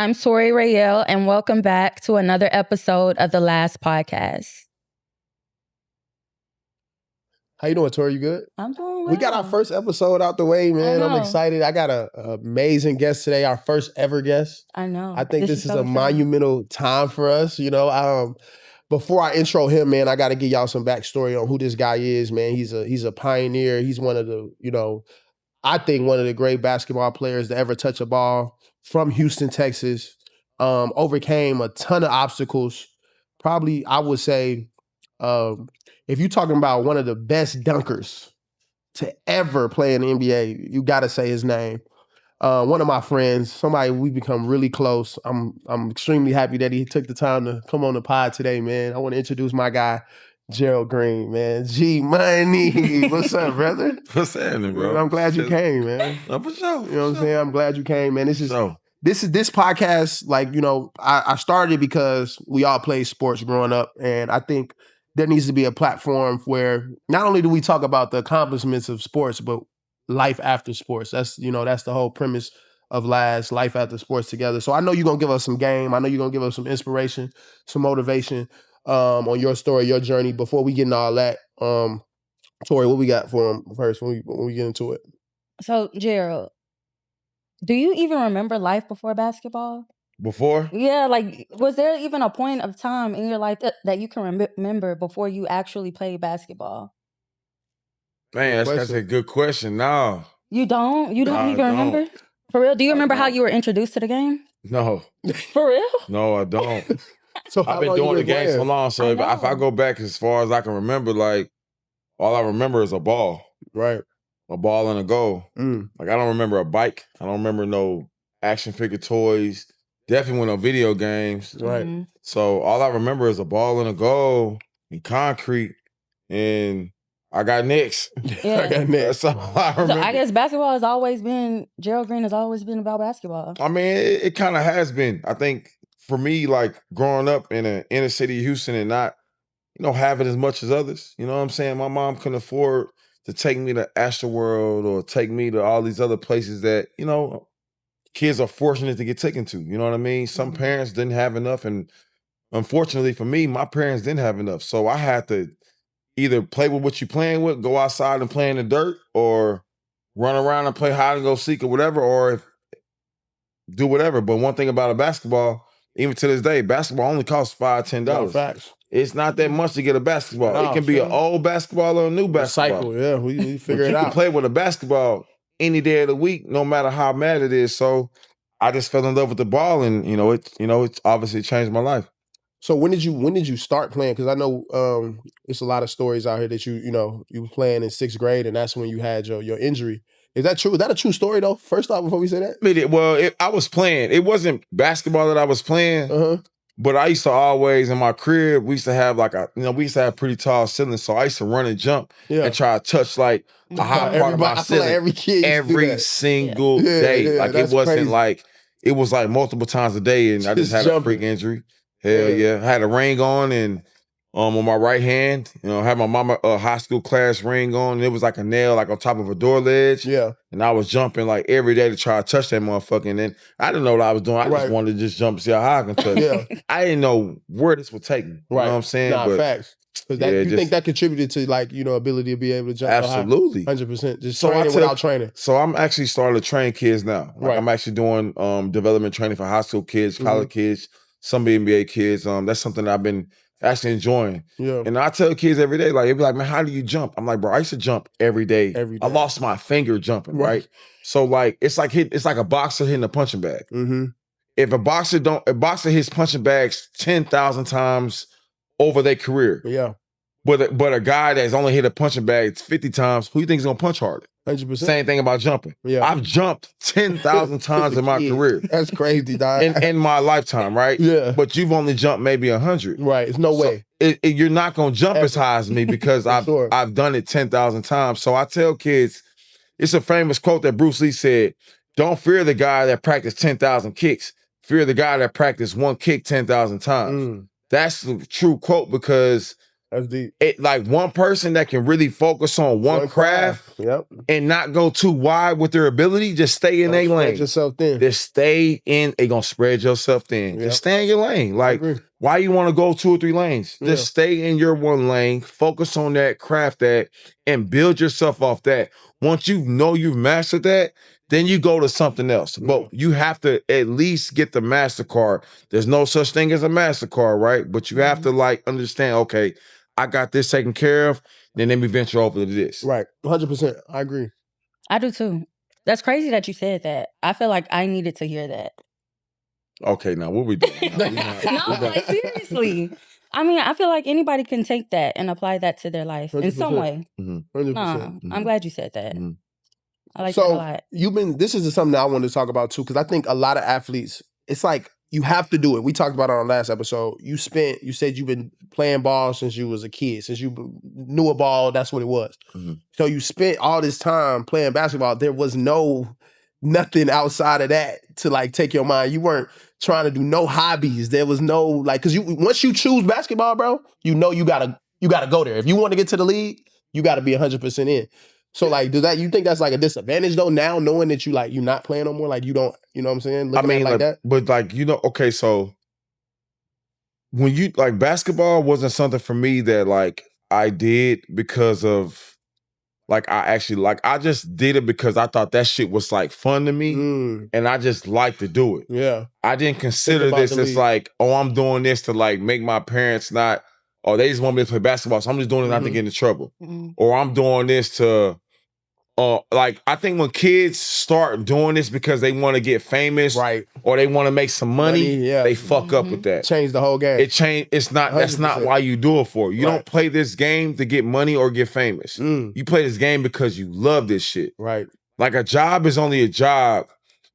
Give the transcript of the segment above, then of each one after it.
I'm Tori Rayel, and welcome back to another episode of the L.A.S.T podcast. How you doing, Tori? You good? I'm doing well. We got our first episode out the way, man. I'm excited. I got an amazing guest today, our first ever guest. I know. I think this is a monumental time for us. Before I intro him, man, I got to give y'all some backstory on who this guy is, man. He's a pioneer. He's one of the, I think one of the great basketball players to ever touch a ball from Houston, Texas. Overcame a ton of obstacles. Probably, I would say, if you're talking about one of the best dunkers to ever play in the NBA, you got to say his name. One of my friends, somebody we've become really close. I'm extremely happy that he took the time to come on the pod today, man. I want to introduce my guy, Gerald Green, man. G Money. What's up, brother? What's happening, bro? I'm glad you came, man. For sure. You know what I'm saying? I'm glad you came, man. This podcast, I started because we all played sports growing up, and I think there needs to be a platform where not only do we talk about the accomplishments of sports, but life after sports. That's the whole premise of L.A.S.T, life after sports together. So I know you're going to give us some game. I know you're going to give us some inspiration, some motivation on your story, your journey. Before we get into all that, Tori, what we got for him first when we get into it? So, Gerald, do you even remember life before basketball? Before? Yeah, was there even a point of time in your life that you can remember before you actually played basketball? Man, that's a good question. No. You don't? You don't even remember? For real? Do you remember how you were introduced to the game? No. For real? No, I don't. So I've been doing the game so long, so if I go back as far as I can remember, all I remember is a ball. Right. A ball and a goal. I don't remember a bike. I don't remember no action figure toys. Definitely no video games. Right. Mm-hmm. So all I remember is a ball and a goal and concrete, and I got Knicks. Yeah. I got Knicks. That's all I remember. So I guess basketball has always been, Gerald Green has always been about basketball. I mean, it kind of has been. I think for me, growing up in an inner city of Houston and not, having as much as others, you know what I'm saying? My mom couldn't afford to take me to Astroworld or take me to all these other places that, kids are fortunate to get taken to. You know what I mean? Some parents didn't have enough. And unfortunately for me, my parents didn't have enough. So I had to either play with what you're playing with, go outside and play in the dirt, or run around and play hide and go seek or whatever, or do whatever. But one thing about a basketball, even to this day, basketball only costs $5, $10. No, facts. It's not that much to get a basketball. It can be an old basketball or a new basketball. Cycle, yeah. We figure it out. You can play with a basketball any day of the week, no matter how mad it is. So I just fell in love with the ball, and it's obviously changed my life. So when did you start playing? Because I know it's a lot of stories out here that you were playing in 6th grade, and that's when you had your injury. Is that true? Is that a true story though? First off, before we say that, I was playing. It wasn't basketball that I was playing. But I used to always, in my crib, we used to have we used to have pretty tall ceilings. So I used to run and jump and try to touch a high part of my ceiling every kid every single day. It wasn't crazy. It was multiple times a day, and I just had a freak injury. Hell yeah. I had a ring on and on my right hand, I had my mama high school class ring on, and it was like a nail on top of a door ledge. Yeah. And I was jumping every day to try to touch that motherfucker. And then I didn't know what I was doing. I just wanted to just jump and see how high I can touch. Yeah. I didn't know where this would take me. You know what I'm saying? Nah, facts. You think that contributed to ability to be able to jump? Absolutely. 100%. Just training without training. So I'm actually starting to train kids now. I'm actually doing development training for high school kids, college kids, some NBA kids. That's something that I've been actually enjoying. Yeah. And I tell kids every day, they'd be like, man, how do you jump? I'm like, bro, I used to jump every day. I lost my finger jumping, right? So it's like a boxer hitting a punching bag. Mm-hmm. If a boxer hits punching bags 10,000 times over their career. Yeah. But a guy that's only hit a punching bag 50 times, who you think is gonna punch harder? 100%. Same thing about jumping. Yeah. I've jumped 10,000 times in my career. That's crazy, dog. In my lifetime, right? Yeah. But you've only jumped maybe 100. Right. It's no way. You're not gonna jump as high as me because I've done it 10,000 times. So I tell kids, it's a famous quote that Bruce Lee said, don't fear the guy that practiced 10,000 kicks. Fear the guy that practiced one kick 10,000 times. That's the true quote, because That's deep. Like one person that can really focus on one craft. Yep. And not go too wide with their ability, just stay in their lane. Spread yourself thin. Just stay in, they gonna spread yourself thin. Yep. Just stay in your lane. Like, why you wanna go 2 or 3 lanes? Just stay in your one lane, focus on that, craft that, and build yourself off that. Once you know you've mastered that, then you go to something else. But you have to at least get the MasterCard. There's no such thing as a MasterCard, right? But you have to like understand, okay, I got this taken care of. Then let me venture over to this. Right. 100%. I agree. I do too. That's crazy that you said that. I feel like I needed to hear that. Okay, now what we doing? No, like seriously. I mean, I feel like anybody can take that and apply that to their life 100%. In some way. 100%. Nah, I'm glad you said that. I like that a lot. This is something that I wanted to talk about too, because I think a lot of athletes, it's like you have to do it. We talked about it on our last episode. You said you've been playing ball since you was a kid, since you knew a ball, that's what it was. So you spent all this time playing basketball. There was nothing outside of that to like take your mind. You weren't trying to do no hobbies. There was no like, because once you choose basketball, bro, you know you gotta go there. If you want to get to the league, you gotta be 100% in. So like, you think that's like a disadvantage though now, knowing that you're not playing no more? Like you don't, you know what I'm saying? I mean, like that. But like, okay, so when you like basketball wasn't something for me that like I did because of like I just did it because I thought that shit was like fun to me and I just like to do it. Yeah. I didn't consider this as like, oh, I'm doing this to like make my parents not, or they just want me to play basketball, so I'm just doing it not to get into trouble. Or I'm doing this to like I think when kids start doing this because they want to get famous, right, or they want to make some money, they fuck up with that. Change the whole game. It's not. 100%. That's not why you do it for. You don't play this game to get money or get famous. You play this game because you love this shit. Right. Like a job is only a job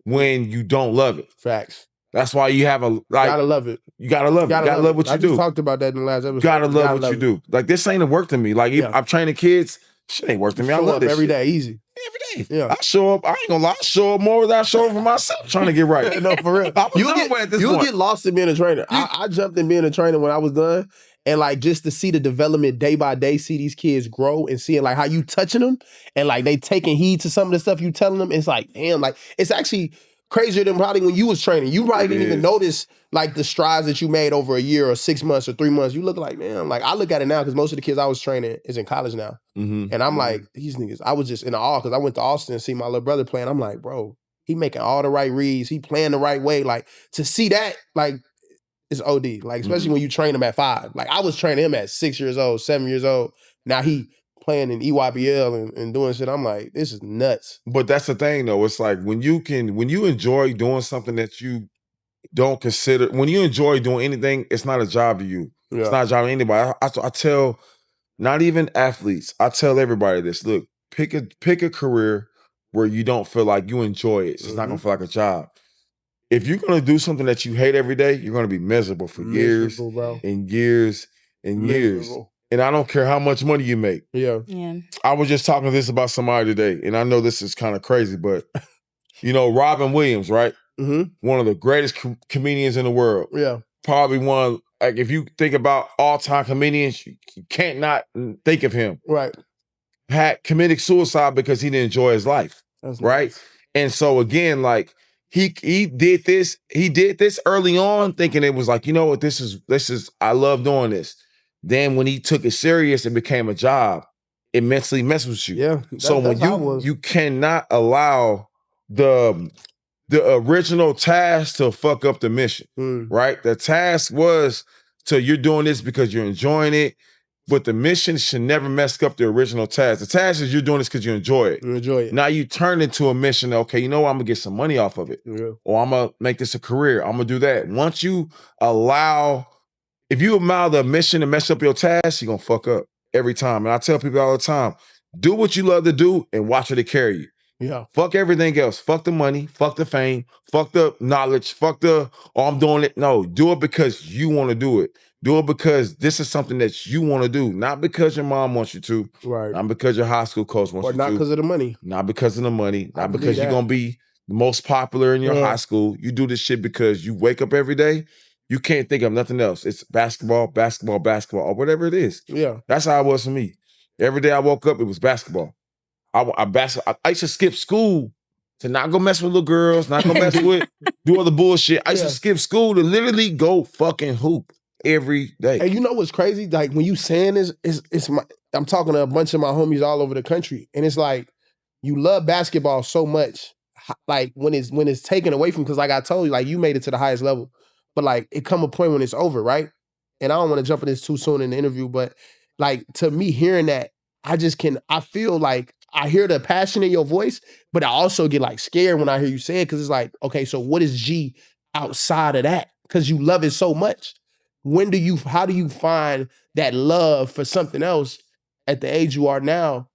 when you don't love it. Facts. That's why you have gotta love it. You gotta love it. You gotta love what you do. I just talked about that in the last episode. You gotta love what you do. Like this ain't a work to me. Like I'm training kids. Shit ain't work to me. I love this every shit. day, easy. Every day. Yeah. I show up. I ain't gonna lie. I show up more than I show up for myself trying to get right. No, for real. You'll get lost in being a trainer. I jumped in being a trainer when I was done. And like just to see the development day by day, see these kids grow and seeing like how you touching them and like they taking heed to some of the stuff you telling them. It's like, damn, like it's actually crazier than probably when you was training. You probably didn't even notice like the strides that you made over a year or 6 months or 3 months. You look like, man, like I look at it now because most of the kids I was training is in college now. And I'm like, these niggas, I was just in awe because I went to Austin and see my little brother playing. I'm like, bro, he making all the right reads. He playing the right way. Like to see that, like, it's OD. Like, especially when you train him at 5. Like I was training him at 6 years old, 7 years old. Now he playing in EYBL and doing shit. I'm like, this is nuts. But that's the thing though. It's like when you enjoy doing something that you don't consider, when you enjoy doing anything, it's not a job to you. Yeah. It's not a job to anybody. I tell not even athletes, I tell everybody this. Look, pick a career where you don't feel like you enjoy it. So it's not gonna feel like a job. If you're gonna do something that you hate every day, you're gonna be miserable for years and years and years. And I don't care how much money you make. Yeah. I was just talking this about somebody today, and I know this is kind of crazy, but you know, Robin Williams, right? One of the greatest comedians in the world. Yeah. Probably one, like if you think about all-time comedians, you can't not think of him. Right. Had committed suicide because he didn't enjoy his life. That's right? Nice. And so again, like he did this early on thinking it was like, you know what, this is I love doing this. Then when he took it serious and became a job, it mentally messes with you. Yeah. So when you cannot allow the original task to fuck up the mission, right? The task was you're doing this because you're enjoying it, but the mission should never mess up the original task. The task is you're doing this because you enjoy it. You enjoy it. Now you turn into a mission, okay, you know what, I'm gonna get some money off of it. Yeah. Or I'm gonna make this a career. I'm gonna do that. Once you if you allow the mission to mess up your task, you're gonna fuck up every time. And I tell people all the time, do what you love to do and watch it carry you. Yeah. Fuck everything else. Fuck the money. Fuck the fame. Fuck the knowledge. Fuck I'm doing it. No, do it because you want to do it. Do it because this is something that you want to do. Not because your mom wants you to. Right. Not because your high school coach wants you to. Or not because of the money. Not because of the money. Not because you're going to be the most popular in your high school. You do this shit because you wake up every day You can't think of nothing else. It's basketball, basketball, basketball, or whatever it is. Yeah. That's how it was for me. Every day I woke up, it was basketball. I used to skip school to not go mess with little girls, not go mess with, do other bullshit. I used to skip school to literally go fucking hoop every day. And you know what's crazy? Like when you saying this, I'm talking to a bunch of my homies all over the country, and it's like you love basketball so much. Like when it's taken away from, because like I told you, like you made it to the highest level, but like it come a point when it's over, right? And I don't want to jump in this too soon in the interview, but like to me hearing that, I feel like I hear the passion in your voice, but I also get like scared when I hear you say it, because it's like, okay, so what is G outside of that? Because you love it so much. How do you find that love for something else at the age you are now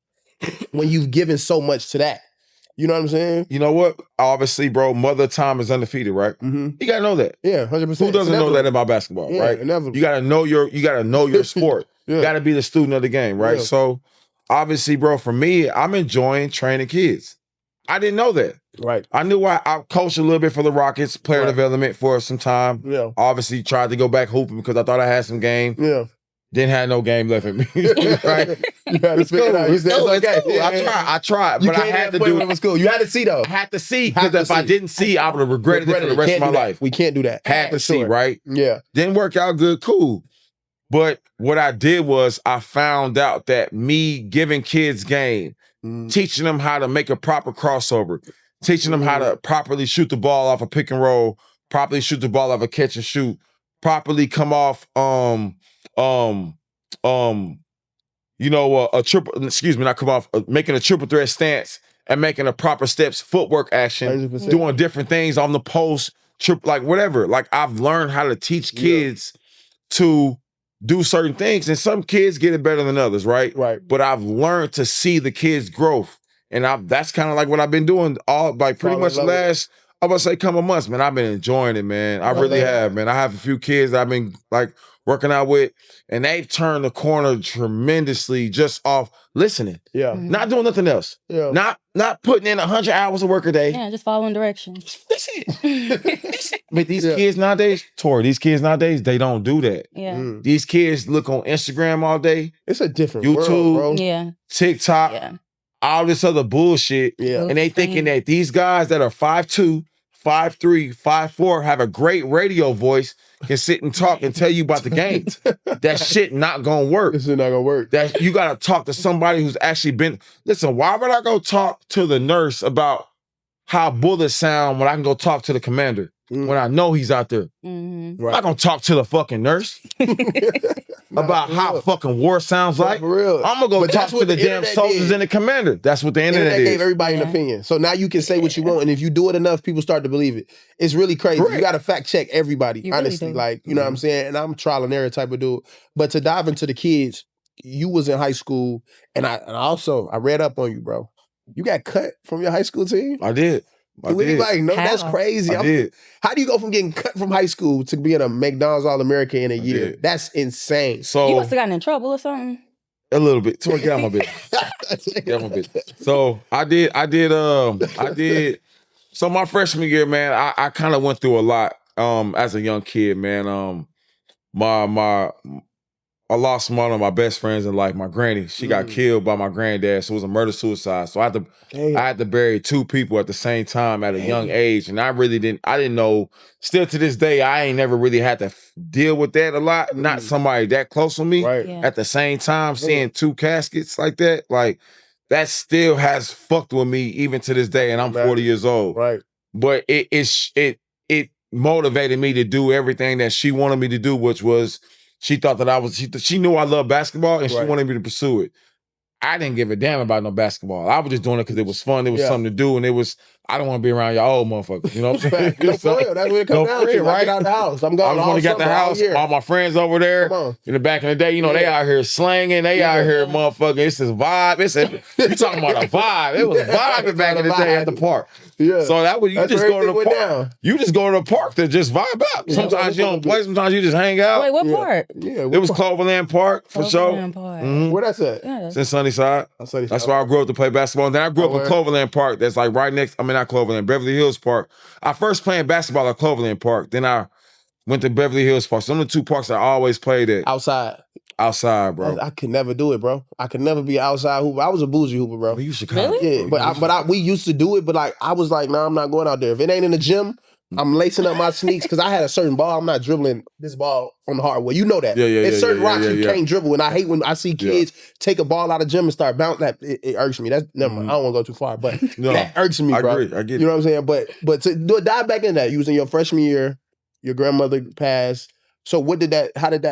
when you've given so much to that? You know what I'm saying? You know what? Obviously, bro, Mother Time is undefeated, right? Mm-hmm. You gotta know that. Yeah, 100%. Who doesn't know that about basketball, right? Inevitable. You gotta know your sport. You gotta be the student of the game, right? Yeah. So obviously, bro, for me, I'm enjoying training kids. I didn't know that. Right. I knew I coached a little bit for the Rockets, player development for some time. Yeah. Obviously, tried to go back hooping because I thought I had some game. Yeah. Didn't have no game left in me. Right? You had to spit it out. You said, It's cool. I tried, but I had to do it. Was cool. You had to see though. I had to see, because if I didn't see, I would have regretted it for the rest of my life. We can't do that. Had to see, right? Yeah. Didn't work out good, cool. But what I did was I found out that me giving kids game, teaching them how to make a proper crossover, teaching them how to properly shoot the ball off a pick and roll, properly shoot the ball off a catch and shoot, properly come off making a triple threat stance and making a proper steps, footwork action, 100%. doing different things on the post, like whatever. Like I've learned how to teach kids to do certain things, and some kids get it better than others, right? Right. But I've learned to see the kids' growth, and that's kind of like what I've been doing pretty much the last, I would say, couple months, man. I've been enjoying it, man. I really have, man. I have a few kids that I've been like working out with, and they've turned the corner tremendously just off listening. Yeah. Not doing nothing else. Yeah. Not putting in 100 hours of work a day. Yeah, just following directions. That's it. But these kids nowadays, they don't do that. Yeah. These kids look on Instagram all day. It's a different YouTube, world, bro. Yeah. TikTok, all this other bullshit. Yeah. And they thinking that these guys that are 5'2", 5'3", 5'4", have a great radio voice, can sit and talk and tell you about the game. That shit not gonna work. This is not gonna work. That you gotta talk to somebody who's actually been. Listen, why would I go talk to the nurse about how bullets sound when I can go talk to the commander when I know he's out there? I'm not gonna talk to the fucking nurse about how fucking war sounds like. For real. I'm gonna go talk to the damn soldiers and the commander. That's what the internet is. Gave everybody an opinion. So now you can say what you want, and if you do it enough, people start to believe it. It's really crazy. You got to fact check everybody, You really honestly. do. Like, you know what I'm saying? And I'm trial and error type of dude. But to dive into the kids, you was in high school, and I read up on you, bro. You got cut from your high school team? I did. Do anybody know? That's crazy. I did. How do you go from getting cut from high school to being a McDonald's All-American in a year? That's insane. So You must have gotten in trouble or something. a little bit. So get out my business. Get out my business. So I did. So my freshman year, man, I kind of went through a lot as a young kid, man. I lost one of my best friends in life, my granny. She got killed by my granddad, so it was a murder-suicide. So I had to bury two people at the same time at a young age, and I didn't know. Still to this day, I ain't never really had to deal with that a lot. Not somebody that close to me. Right. Yeah. At the same time, seeing two caskets like that, like that still has fucked with me even to this day, and I'm 40 years old. Right. But it motivated me to do everything that she wanted me to do, which was she thought that she knew I loved basketball and she wanted me to pursue it. I didn't give a damn about no basketball. I was just doing it because it was fun. It was something to do, and it was. I don't want to be around y'all old motherfuckers. You know what I'm saying? No, for real. That's what it comes down to. Right? I get out of the house. I'm going. I was going to get the house. All my friends over there in the back in the day. You know they out here slanging. They out here, motherfucker. It's this vibe. You talking about a vibe? It was vibing back in the day at the park. Yeah. So that was you just go to the park. You just go to the park to just vibe out. Sometimes you don't play. Sometimes you just hang out. Wait, what part? Yeah. It was Cloverland Park for sure. Where that's at? Yeah. It's in Sunnyside. That's where I grew up to play basketball. And then I grew up in Cloverland Park. That's like right next. I mean, not Cloverland, Beverly Hills Park. I first played basketball at Cloverland Park. Then I Went to Beverly Hills Parks. Them are the two parks I always played at. Outside, bro. I could never do it, bro. I could never be an outside hooper. I was a bougie hooper, bro. Well, you Chicago. Really? Yeah, but we used to do it, but like I was like, nah, I'm not going out there. If it ain't in the gym, I'm lacing up my sneaks because I had a certain ball. I'm not dribbling this ball on the hardwood. You know that. There's certain rocks you can't dribble, and I hate when I see kids take a ball out of the gym and start bouncing. That it irks me. That's never mind. I don't want to go too far, but that irks me, bro. I agree. I get it. You know what I'm saying? But to dive back in that, you was in your freshman year. Your grandmother passed. So how did that happen?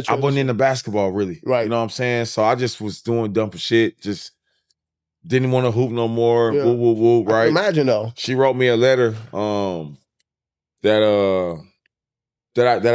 I wasn't into basketball really. Right. You know what I'm saying? So I just was doing dumb shit. Just didn't want to hoop no more. Yeah. Woo, woo, woo, right? I can imagine though. She wrote me a letter that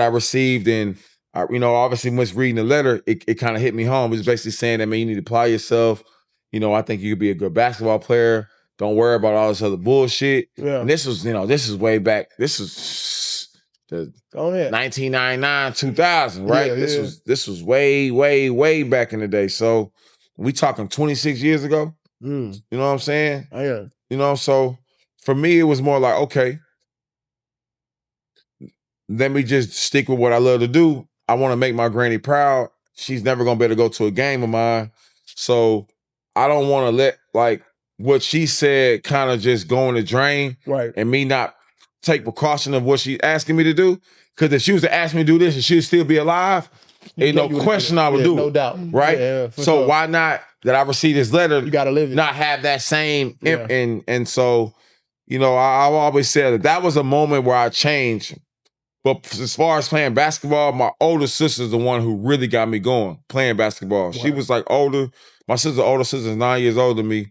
I received, and obviously once reading the letter, it kind of hit me home. It was basically saying that, man, you need to apply yourself. I think you could be a good basketball player. Don't worry about all this other bullshit. Yeah. And this was way back. This was the 1999, 2000, right? This was way, way, way back in the day. So we talking 26 years ago. You know what I'm saying? Oh, yeah. So for me, it was more like, okay, let me just stick with what I love to do. I want to make my granny proud. She's never gonna be able to go to a game of mine. So I don't want to let like what she said kind of just go in the drain. Right. And me not take precaution of what she's asking me to do. Because if she was to ask me to do this and she'd still be alive, ain't no question I would do it. No doubt. Right? Yeah, so why not that I received this letter? You gotta live it. Not have that same and so, I always said that was a moment where I changed. But as far as playing basketball, my older sister's the one who really got me going, playing basketball. Wow. She was like older. My older sister's 9 years older than me.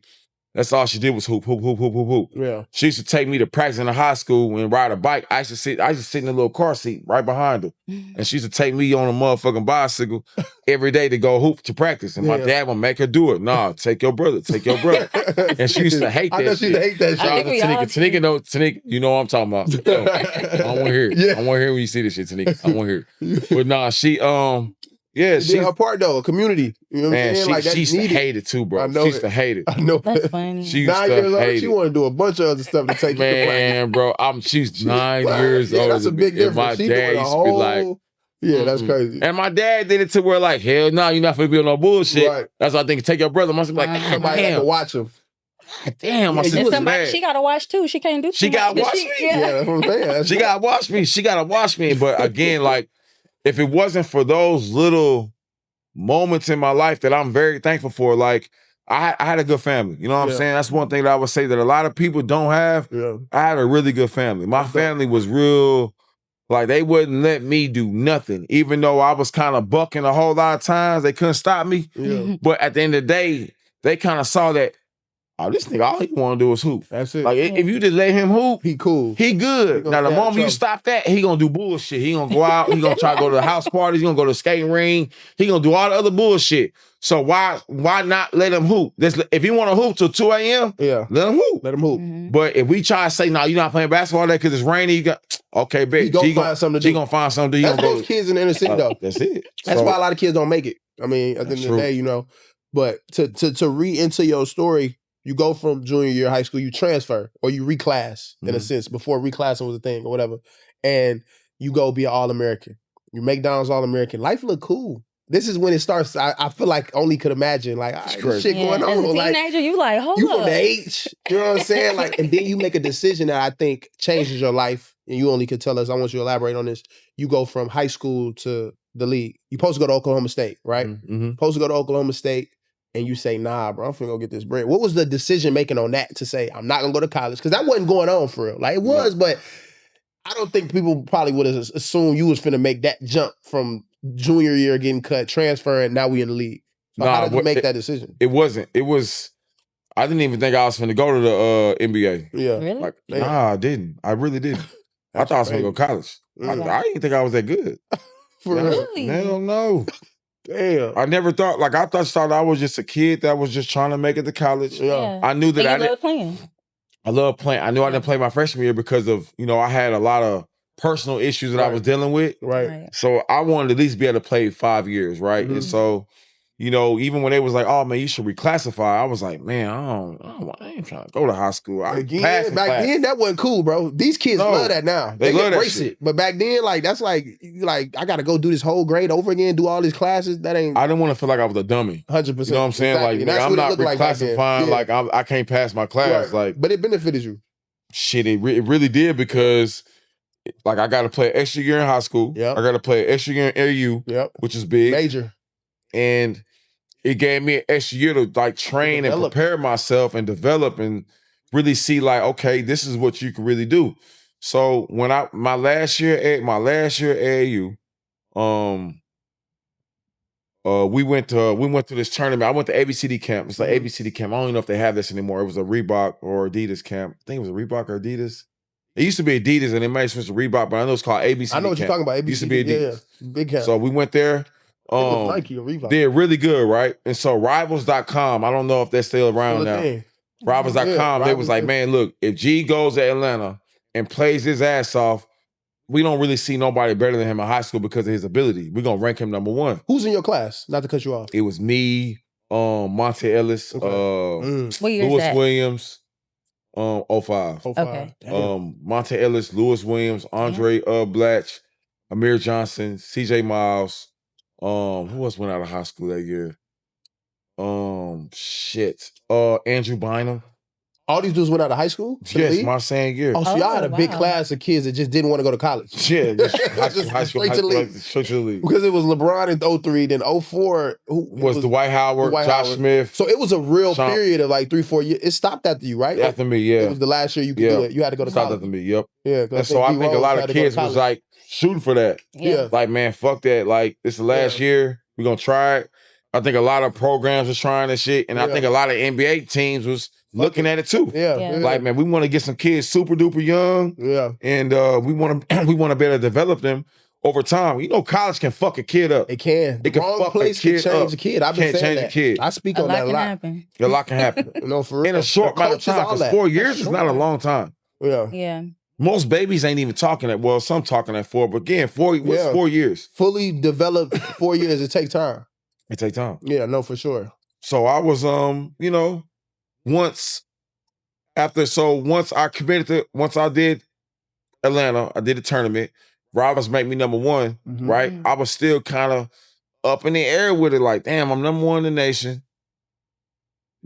That's all she did was hoop, hoop, hoop, hoop, hoop, hoop. Yeah. She used to take me to practice in the high school and ride a bike. I used to sit in the little car seat right behind her. And she used to take me on a motherfucking bicycle every day to go hoop to practice. And my dad would make her do it. Nah, take your brother. And she used to hate that. I know she used to hate that shit. Tanika, you know what I'm talking about. Yo, I want to hear it. I want to hear when you see this shit, Tanika. I want to hear it. But nah, she she her part though, a community. You know what I'm saying? She used to hate it too, bro. I know she used to hate it. I know. That's funny. She used 9 to years old, hate she it. want to do a bunch of other stuff to take Man, bro, she's 9 years old. That's a big difference. My She dad doing a used to be like, whole. Yeah, that's crazy. And my dad did it to where like, hell no, you're not finna be on no bullshit. Right. That's why I think take your brother. Must be like, somebody had to watch him. Damn, my sister was mad. She gotta watch too. She can't do too She gotta watch me. Yeah, that's what I'm saying. She gotta watch me. She gotta watch me. But again, like, if it wasn't for those little moments in my life that I'm very thankful for, like I had a good family. You know what I'm saying? That's one thing that I would say that a lot of people don't have. Yeah. I had a really good family. My family was real, like they wouldn't let me do nothing. Even though I was kind of bucking a whole lot of times, they couldn't stop me. Yeah. But at the end of the day, they kind of saw that, oh, this nigga, all he want to do is hoop. That's it. Like, if you just let him hoop, he cool. He good. Now, the moment you stop that, he gonna do bullshit. He gonna go out. He gonna try to go to the house parties. He gonna go to the skating ring. He gonna do all the other bullshit. So why not let him hoop? If he want to hoop till 2 a.m., let him hoop. Let him hoop. But if we try to say, no, you're not playing basketball today because it's rainy, you got, okay, bitch. He gonna find something to do. He gonna find something to do. That's most kids in the inner city, though. That's it. That's why a lot of kids don't make it. I mean, at the end of the day, But to read into your story, you go from junior year of high school, you transfer or you reclass in a sense before reclassing was a thing or whatever, and you go be an All-American. You make McDonald's All-American. Life look cool. This is when it starts. I feel like only could imagine like this shit going on. As a teenager, like, you like, hold you up. from the H, you know what I'm saying? Like, and then you make a decision that I think changes your life. And you only could tell us. I want you to elaborate on this. You go from high school to the league. You supposed to go to Oklahoma State, right? Supposed to go to Oklahoma State. And you say, nah, bro, I'm finna go get this bread. What was the decision making on that to say, I'm not gonna go to college? Because that wasn't going on for real. Like, it was, but I don't think people probably would have assumed you was finna make that jump from junior year getting cut, transferring, now we in the league. So how did you make that decision? It wasn't. It was, I didn't even think I was finna go to the NBA. Yeah. Really? Like, nah, I didn't. I really didn't. I thought I was gonna go to college. I didn't think I was that good. For real? Really? Hell no. Damn. I never thought, like, I thought I was just a kid that was just trying to make it to college. Yeah. I knew that I love playing. I love playing. I knew I didn't play my freshman year because of, I had a lot of personal issues that I was dealing with. Right. So I wanted to at least be able to play 5 years, right? And so, you know, even when they was like, "Oh man, you should reclassify," I was like, "Man, I ain't trying to go to high school." Again, back then that wasn't cool, bro. These kids love that now. They love embrace that shit. it. But back then, like that's like I got to go do this whole grade over again, do all these classes. That ain't. I didn't want to feel like I was a dummy. 100%. You know what I'm saying? Exactly. Like, I'm not reclassifying. Like I can't pass my class. Right. Like, but it benefited you. Shit, it really did because. Like I got to play an extra year in high school. Yep. I got to play an extra year in AU, which is big. Major. And it gave me an extra year to like train and prepare myself and develop and really see like, okay, this is what you can really do. So when my last year at AAU, we went to this tournament. I went to ABCD camp. It's like ABCD camp. I don't even know if they have this anymore. It was a Reebok or Adidas camp. I think it was a Reebok or Adidas. It used to be Adidas and it might switch to Reebok, but I know it's called ABCD. I know what camp. you're talking about. ABCD. It used to be Adidas. Yeah. Big camp. So we went there. Nike or Reebok. Did really good, right? And so Rivals.com, I don't know if they're still around now. Rivals.com, they was like, man, look, if G goes to Atlanta and plays his ass off, we don't really see nobody better than him in high school because of his ability. We're going to rank him number 1. Who's in your class? Not to cut you off. It was me, Monte Ellis, What year Lewis is that? Williams, 05. Okay. Monte Ellis, Lewis Williams, Andre Blatch, Amir Johnson, CJ Miles. Who else went out of high school that year? Andrew Bynum. All these dudes went out of high school? Yes, my same year. Oh, so y'all had a big class of kids that just didn't want to go to college. Yeah, just high school, straight to the league. Straight to the league. Because it was LeBron in 03, then 04. Who was Dwight Howard, Josh Smith. So it was a real period of like 3-4 years. It stopped after you, right? After me, yeah. It was the last year you could do it. You had to go to college. Stopped after me, yep. Yeah. And so I think a lot of kids was like shooting for that. Yeah. Like, man, fuck that. Like, it's the last year. We're going to try it. I think a lot of programs was trying this shit. And I think a lot of NBA teams was looking at it too. Yeah. Like, man, we want to get some kids super duper young. Yeah. And we want to better develop them over time. You know, college can fuck a kid up. It can. It can fuck a kid change a kid. I've been saying that. A kid. I speak on that a lot. A lot can happen. No, for real. In a short amount of time. Because 4 years is not a long time. Yeah. Yeah. Most babies ain't even talking at, well, some talking at 4, but again, 4 years. Fully developed 4 years, it takes time. It takes time. Yeah, no, for sure. So I was, once I did Atlanta, I did a tournament, Roberts made me number 1, right? I was still kind of up in the air with it, like, damn, I'm number 1 in the nation.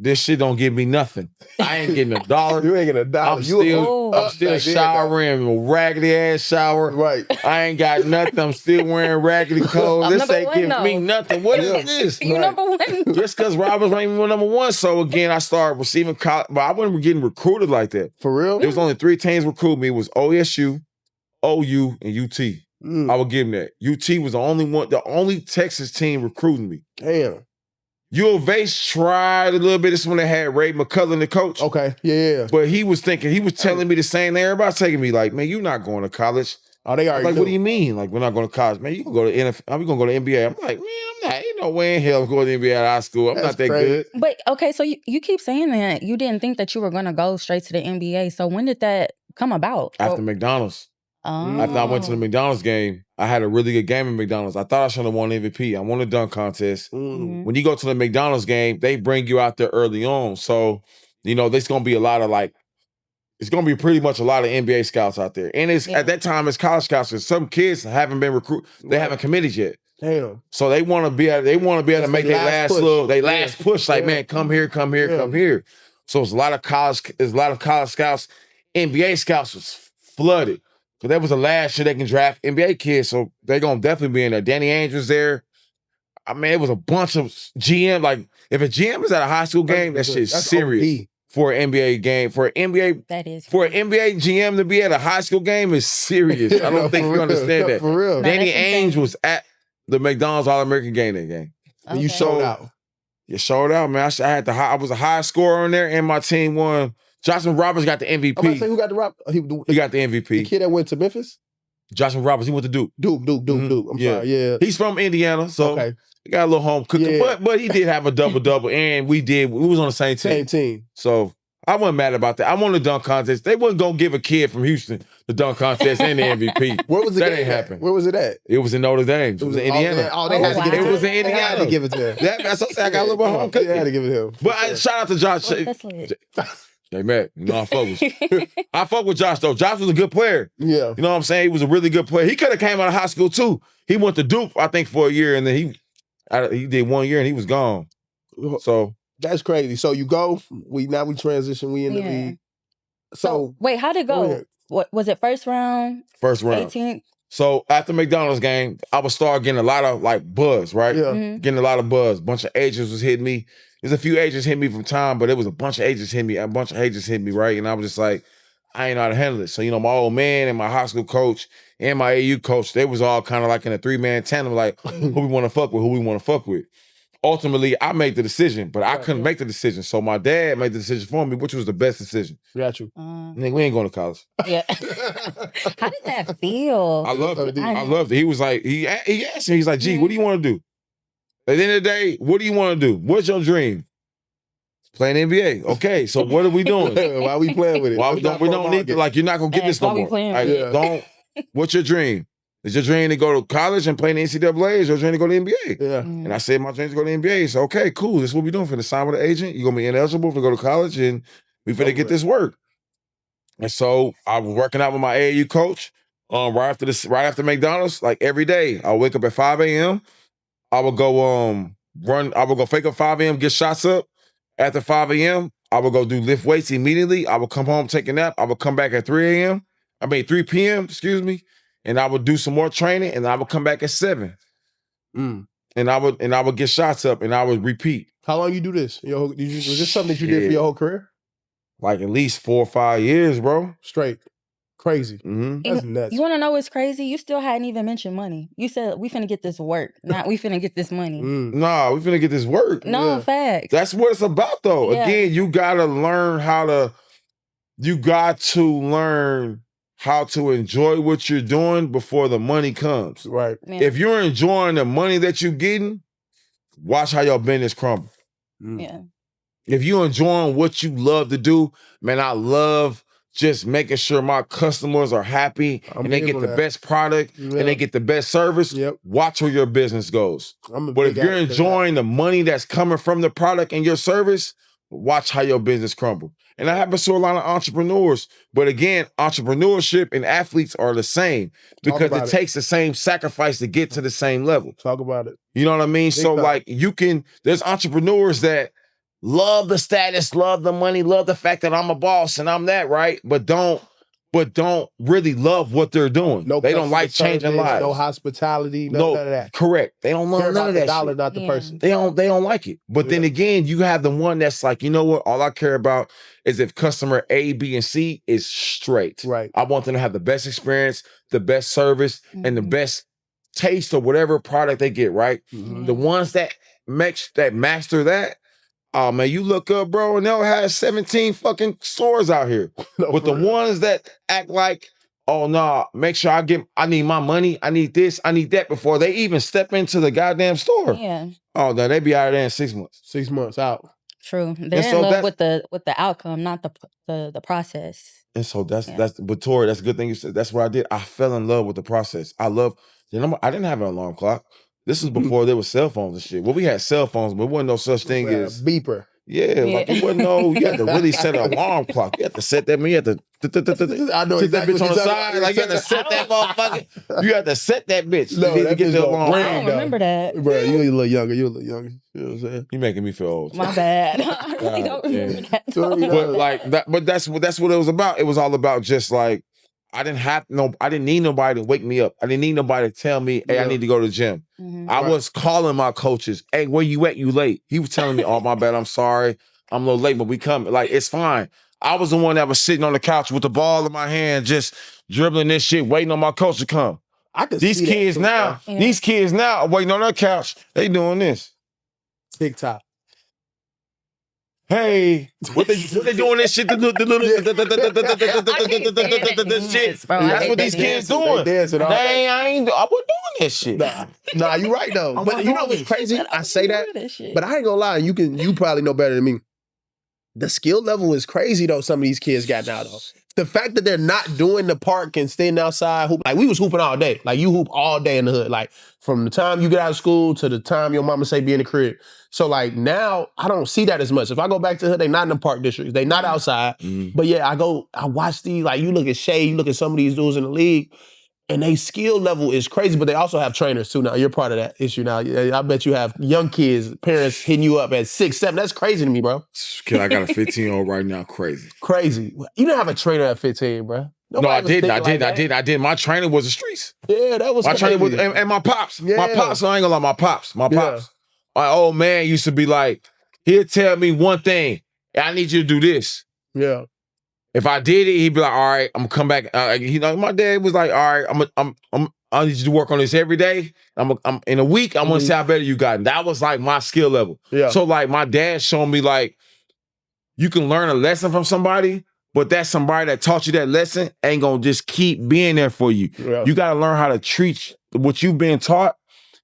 This shit don't give me nothing. I ain't getting $1. You ain't getting $1. I'm still showering a raggedy ass shower. Right. I ain't got nothing. I'm still wearing raggedy clothes. This ain't giving me nothing. What is this? You number 1. Just because Roberts ranked me number 1. So again, I started receiving college, but I wasn't getting recruited like that. For real? There was only 3 teams recruiting me. It was OSU, OU, and UT. I would give them that. UT was the only Texas team recruiting me. Damn. U of H tried a little bit. This is when they had Ray McCullough, the coach. Okay, yeah. But he was telling me the same thing. Everybody's taking me like, man, you're not going to college. Oh, they already like, what do you mean? Like, we're not going to college. Man, you can go to NFL. I'm going to go to NBA. I'm like, man, I'm not. Ain't no way in hell I'm going to NBA out of high school. I'm not that good. But, okay, so you keep saying that you didn't think that you were going to go straight to the NBA. So when did that come about? After McDonald's. Oh. After I went to the McDonald's game, I had a really good game at McDonald's. I thought I should have won MVP. I won a dunk contest. When you go to the McDonald's game, they bring you out there early on. So, there's going to be a lot of it's going to be pretty much a lot of NBA scouts out there. And at that time, it's college scouts. Because some kids haven't been recruited. They haven't committed yet. Damn. So they want to be able to make their last push. Like, man, come here. So it's a lot of college scouts. NBA scouts was flooded. Because that was the last year they can draft NBA kids, so they're going to definitely be in there. Danny Ainge was there. I mean, it was a bunch of GM. Like, if a GM is at a high school game, that shit's serious. For an NBA game. For an NBA GM to be at a high school game is serious. I don't think you understand that. For real. Danny Ainge was at the McDonald's All-American game that game. And you showed out. You showed out, man. I was a high scorer on there, and my team won. Joshua Roberts got the MVP. I'm about to say, who got the rock? He got the MVP. The kid that went to Memphis? Joshua Roberts, he went to Duke. Duke. I'm sorry, yeah. He's from Indiana, so he got a little home cooking. Yeah. But he did have a double-double, and we was on the same team. Same team. So I wasn't mad about that. I won the dunk contest. They wasn't gonna give a kid from Houston the dunk contest and the MVP. Where was the that game ain't at? happen. Where was it at? It was in Notre Dame. It was in Indiana. They had to give it to him. It was in They had to Indiana. give it to him. That's what I said. I got a little bit of home cooking. They had to give it to him. But shout out to Josh. That's lit. Hey, Matt, you know I fuck with you. I fuck with Josh, though. Josh was a good player. Yeah. You know what I'm saying? He was a really good player. He could have came out of high school, too. He went to Duke, I think, for a year, and then he did 1 year, and he was gone. So that's crazy. So you go, we transition, we in the league. So wait, how'd it go? What was it, first round? First round. 18th? So after McDonald's game, I would start getting a lot of like buzz, right? Yeah. Mm-hmm. Getting a lot of buzz. Bunch of agents was hitting me. There's a few agents hitting me from time, but it was a bunch of agents hitting me. A bunch of agents hitting me, right? And I was just like, I ain't know how to handle it. So, you know, my old man and my high school coach and my AU coach, they was all kind of like in a 3-man tandem, like who we want to fuck with, who we want to fuck with. Ultimately, I made the decision, but I couldn't make the decision. So my dad made the decision for me, which was the best decision. Got you. Nigga, we ain't going to college. Yeah. How did that feel? I loved it. I loved it. He was like, he asked me, he's like, G, what do you want to do? At the end of the day, what do you want to do? What's your dream? Playing NBA. Okay, so what are we doing? Why are we playing with it? Why we don't need to, like, you're not going to get this no more. Like, what's your dream? Is your dream to go to college and play in the NCAA? Is your dream to go to the NBA? Yeah. And I said, my dream is to go to the NBA. So, okay, cool. This is what we're doing. Finna sign with an agent. You're going to be ineligible to go to college, and we finna get this work. And so I was working out with my AAU coach right after McDonald's, like every day. I wake up at 5 a.m. I would go fake up 5 a.m., get shots up. After 5 a.m., I would go do lift weights immediately. I would come home, take a nap. I would come back at 3 p.m., excuse me. And I would do some more training, and I would come back at 7. And I would get shots up, and I would repeat. How long you do this? Was this something that you did for your whole career? Like at least 4 or 5 years, bro. Straight. Crazy. Mm-hmm. That's nuts. You want to know what's crazy? You still hadn't even mentioned money. You said we finna get this work, not we finna get this money. Nah, we finna get this work. No, facts. That's what it's about, though. Yeah. Again, you gotta learn how to enjoy what you're doing before the money comes. Right. Yeah. If you're enjoying the money that you're getting, watch how your business crumble. Yeah. If you're enjoying what you love to do, man, I love just making sure my customers are happy and they get the best product and they get the best service. Watch where your business goes. But if you're enjoying the money that's coming from the product and your service, watch how your business crumble. And that happens to a lot of entrepreneurs. But again, entrepreneurship and athletes are the same because it takes the same sacrifice to get to the same level. Talk about it. You know what I mean? So like there's entrepreneurs that love the status, love the money, love the fact that I'm a boss and I'm that, right? But don't really love what they're doing. They don't like changing lives. No hospitality, none of that. Correct. They don't love none of that dollar, shit. not the person. They don't like it. But then again, you have the one that's like, you know what? All I care about is if customer A, B, and C is straight. Right. I want them to have the best experience, the best service, and the best taste of whatever product they get, right? The ones that master that, oh man, you look up, bro, and they'll have 17 fucking stores out here. But the ones that act like, oh nah, make sure I need my money, I need this, I need that before they even step into the goddamn store. Yeah. Oh no, they be out of there in 6 months. 6 months out. True. They're in love with the outcome, not the process. And so but Tori, that's a good thing you said. That's what I did. I fell in love with the process. I didn't have an alarm clock. This was before there was cell phones and shit. Well, we had cell phones, but there wasn't no such thing as beeper. Yeah, like it wasn't you had to really set an alarm clock. You had to set that, you had to I know take that exactly bitch on the side. Like you had to set that motherfucker. You had to set that bitch. No, to get the alarm. I don't remember that. Bro, you a little younger. You a little younger. You know what I'm saying? You making me feel old. My bad. I really don't remember that. But like that, but that's what it was about. It was all about just like I didn't need nobody to wake me up. I didn't need nobody to tell me, hey, I need to go to the gym. I was calling my coaches, hey, where you at? You late. He was telling me, oh, my bad, I'm sorry. I'm a little late, but we coming. Like, it's fine. I was the one that was sitting on the couch with the ball in my hand, just dribbling this shit, waiting on my coach to come. These kids now are waiting on their couch. They doing this. TikTok. Hey, what they doing this shit? The shit. That's what these kids doing. I wasn't doing this shit. Nah, you right though. But you know what's crazy? I say that, but I ain't gonna lie. You probably know better than me. the skill level is crazy though. Some of these kids got now though. The fact that they're not doing the park and staying outside, hoop, like we was hooping all day. Like you hoop all day in the hood. Like from the time you get out of school to the time your mama say be in the crib. So like now I don't see that as much. If I go back to the hood, they not in the park districts. They not outside. But yeah, I watch these, like you look at Shay, you look at some of these dudes in the league, and they skill level is crazy, but they also have trainers too now. You're part of that issue now. I bet you have young kids, parents hitting you up at 6, 7. That's crazy to me, bro. Kid, I got a 15-year-old right now. Crazy. Crazy. You didn't have a trainer at 15, bro. No, I did. My trainer was the streets. Yeah, that was my trainer was, and my pops. Yeah. My pops, I ain't gonna lie, my pops. My old man used to be like, he'd tell me one thing, I need you to do this. Yeah. If I did it, he'd be like, all right, I'm gonna come back. My dad was like, all right, I need you to work on this every day. I'm in a week, I want to see how better you got. And that was like my skill level. Yeah. So like my dad showed me like, you can learn a lesson from somebody, but that somebody that taught you that lesson ain't gonna just keep being there for you. Yeah. You gotta learn how to treat what you've been taught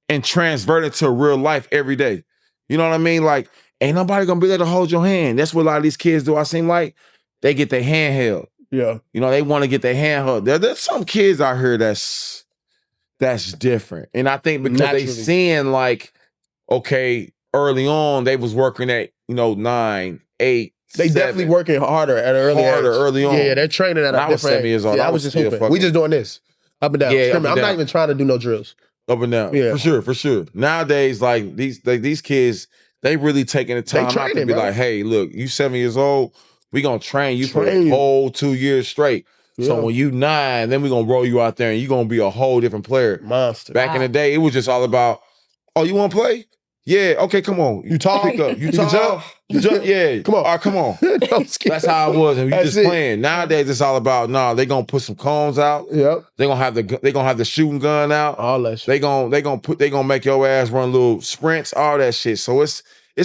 and transfer it to real life every day. You know what I mean? Like, ain't nobody gonna be there to hold your hand. That's what a lot of these kids do. I seem like they get their hand held. Yeah. You know, they want to get their hand held. There's some kids out here that's different. And I think because they seeing like, okay, early on they was working at, 9, 8, they 7. definitely working harder at an early age. Early on. Yeah, they're training at a different age. I was 7 years old. Yeah, I was just hooping. We just doing this. Up and down. Yeah, I'm not even trying to do no drills. Up and down. Yeah. For sure. Nowadays, like these kids, they really taking the time out to be like, hey, look, you 7 years old, we gonna train you for a whole 2 years straight. Yeah. So when you 9, then we gonna roll you out there and you gonna be a whole different player. Monster. Back in the day, it was just all about, oh, you wanna play? Yeah, okay, come on. You tall? Pick up. You tall? You jump? Yeah. Come on. All right, come on. That's how it was. And we just playing. Nowadays, it's all about, they gonna put some cones out. Yep. They gonna have the shooting gun out. All that shit. They gonna make your ass run little sprints, all that shit. So it's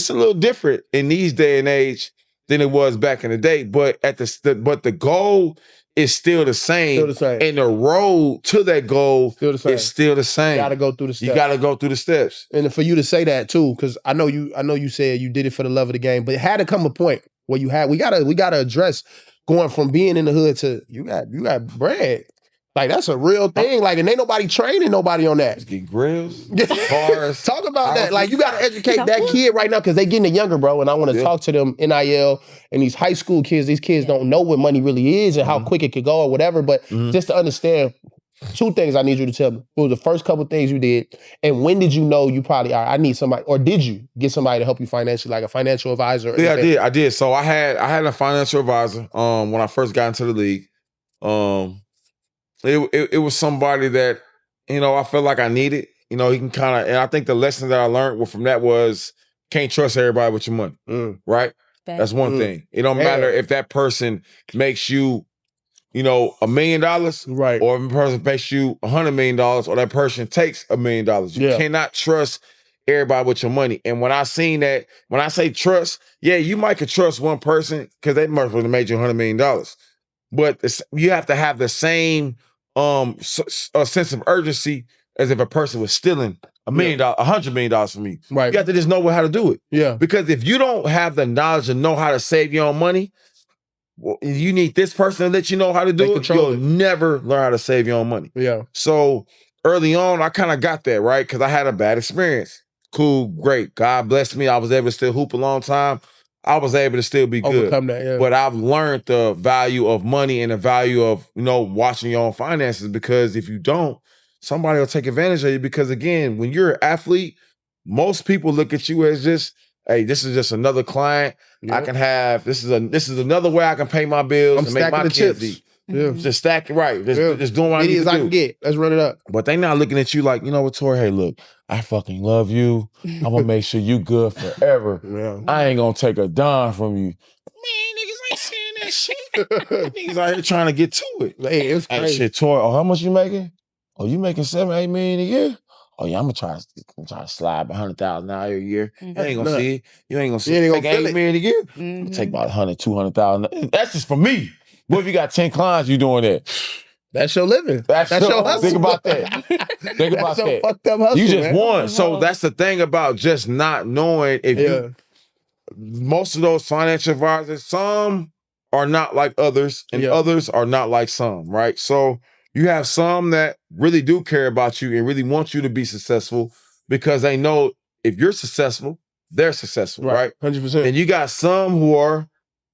a little different in these day and age than it was back in the day. But the goal is still the same. Still the same. And the road to that goal is still the same. You gotta go through the steps. You gotta go through the steps. And for you to say that too, because I know you said you did it for the love of the game, but it had to come a point where we gotta address going from being in the hood to you got bread. Like that's a real thing. Like, and ain't nobody training nobody on that. Just get grills, cars. Talk about that. Like, you gotta educate that kid right now because they getting younger, bro. And I want to talk to them NIL and these high school kids. These kids don't know what money really is and how quick it could go or whatever. But just to understand, 2 things I need you to tell me. What was the first couple things you did? And when did you know you probably, all right, I need somebody, or did you get somebody to help you financially, like a financial advisor? Yeah, I did. So I had a financial advisor when I first got into the league. It was somebody that, I felt like I needed. He can kind of, and I think the lesson that I learned from that was can't trust everybody with your money, right? That's one thing. It don't matter if that person makes you, $1 million, right? Or if a person makes you $100 million, or that person takes $1 million. You cannot trust everybody with your money. And when I seen that, when I say trust, yeah, you might could trust one person because they must have made you $100 million. But you have to have the same sense of urgency as if a person was stealing $1 million, $100 million from me. Right. You have to just know how to do it. Yeah. Because if you don't have the knowledge and know how to save your own money, you need this person to let you know how to do it. You'll never learn how to save your own money. Yeah. So early on, I kind of got that, right? Because I had a bad experience. Cool, great. God blessed me. I was able to still hoop a long time. I was able to still be good. Overcome that, yeah. But I've learned the value of money and the value of, watching your own finances, because if you don't, somebody will take advantage of you. Because again, when you're an athlete, most people look at you as just, hey, this is just another client. I can have, this is another way I can pay my bills and make my kids eat. Yeah. Just stack it right. Just doing what I need to do. I can get. Let's run it up. But they not looking at you like, you know what, Tori, hey, look, I fucking love you. I'm going to make sure you good forever. Yeah. I ain't going to take a dime from you. Man, niggas ain't saying that shit. Niggas out here trying to get to it. Hey, it's crazy. Hey, shit, Tori, how much you making? Oh, you making $7-8 million a year? Oh yeah, I'm gonna try to slide $100,000 a year. You ain't gonna see it. You ain't gonna see it. Make $8 million a year. I'm gonna take about $100,000, $200,000. That's just for me. What if you got 10 clients you doing that? That's your living. That's your hustle. Think about that. Think about that. Fucked up hustle, you just won. So that's the thing about just not knowing if you. most of those financial advisors, some are not like others, and others are not like some, right? So you have some that really do care about you and really want you to be successful because they know if you're successful, they're successful, right? 100%. And you got some who are,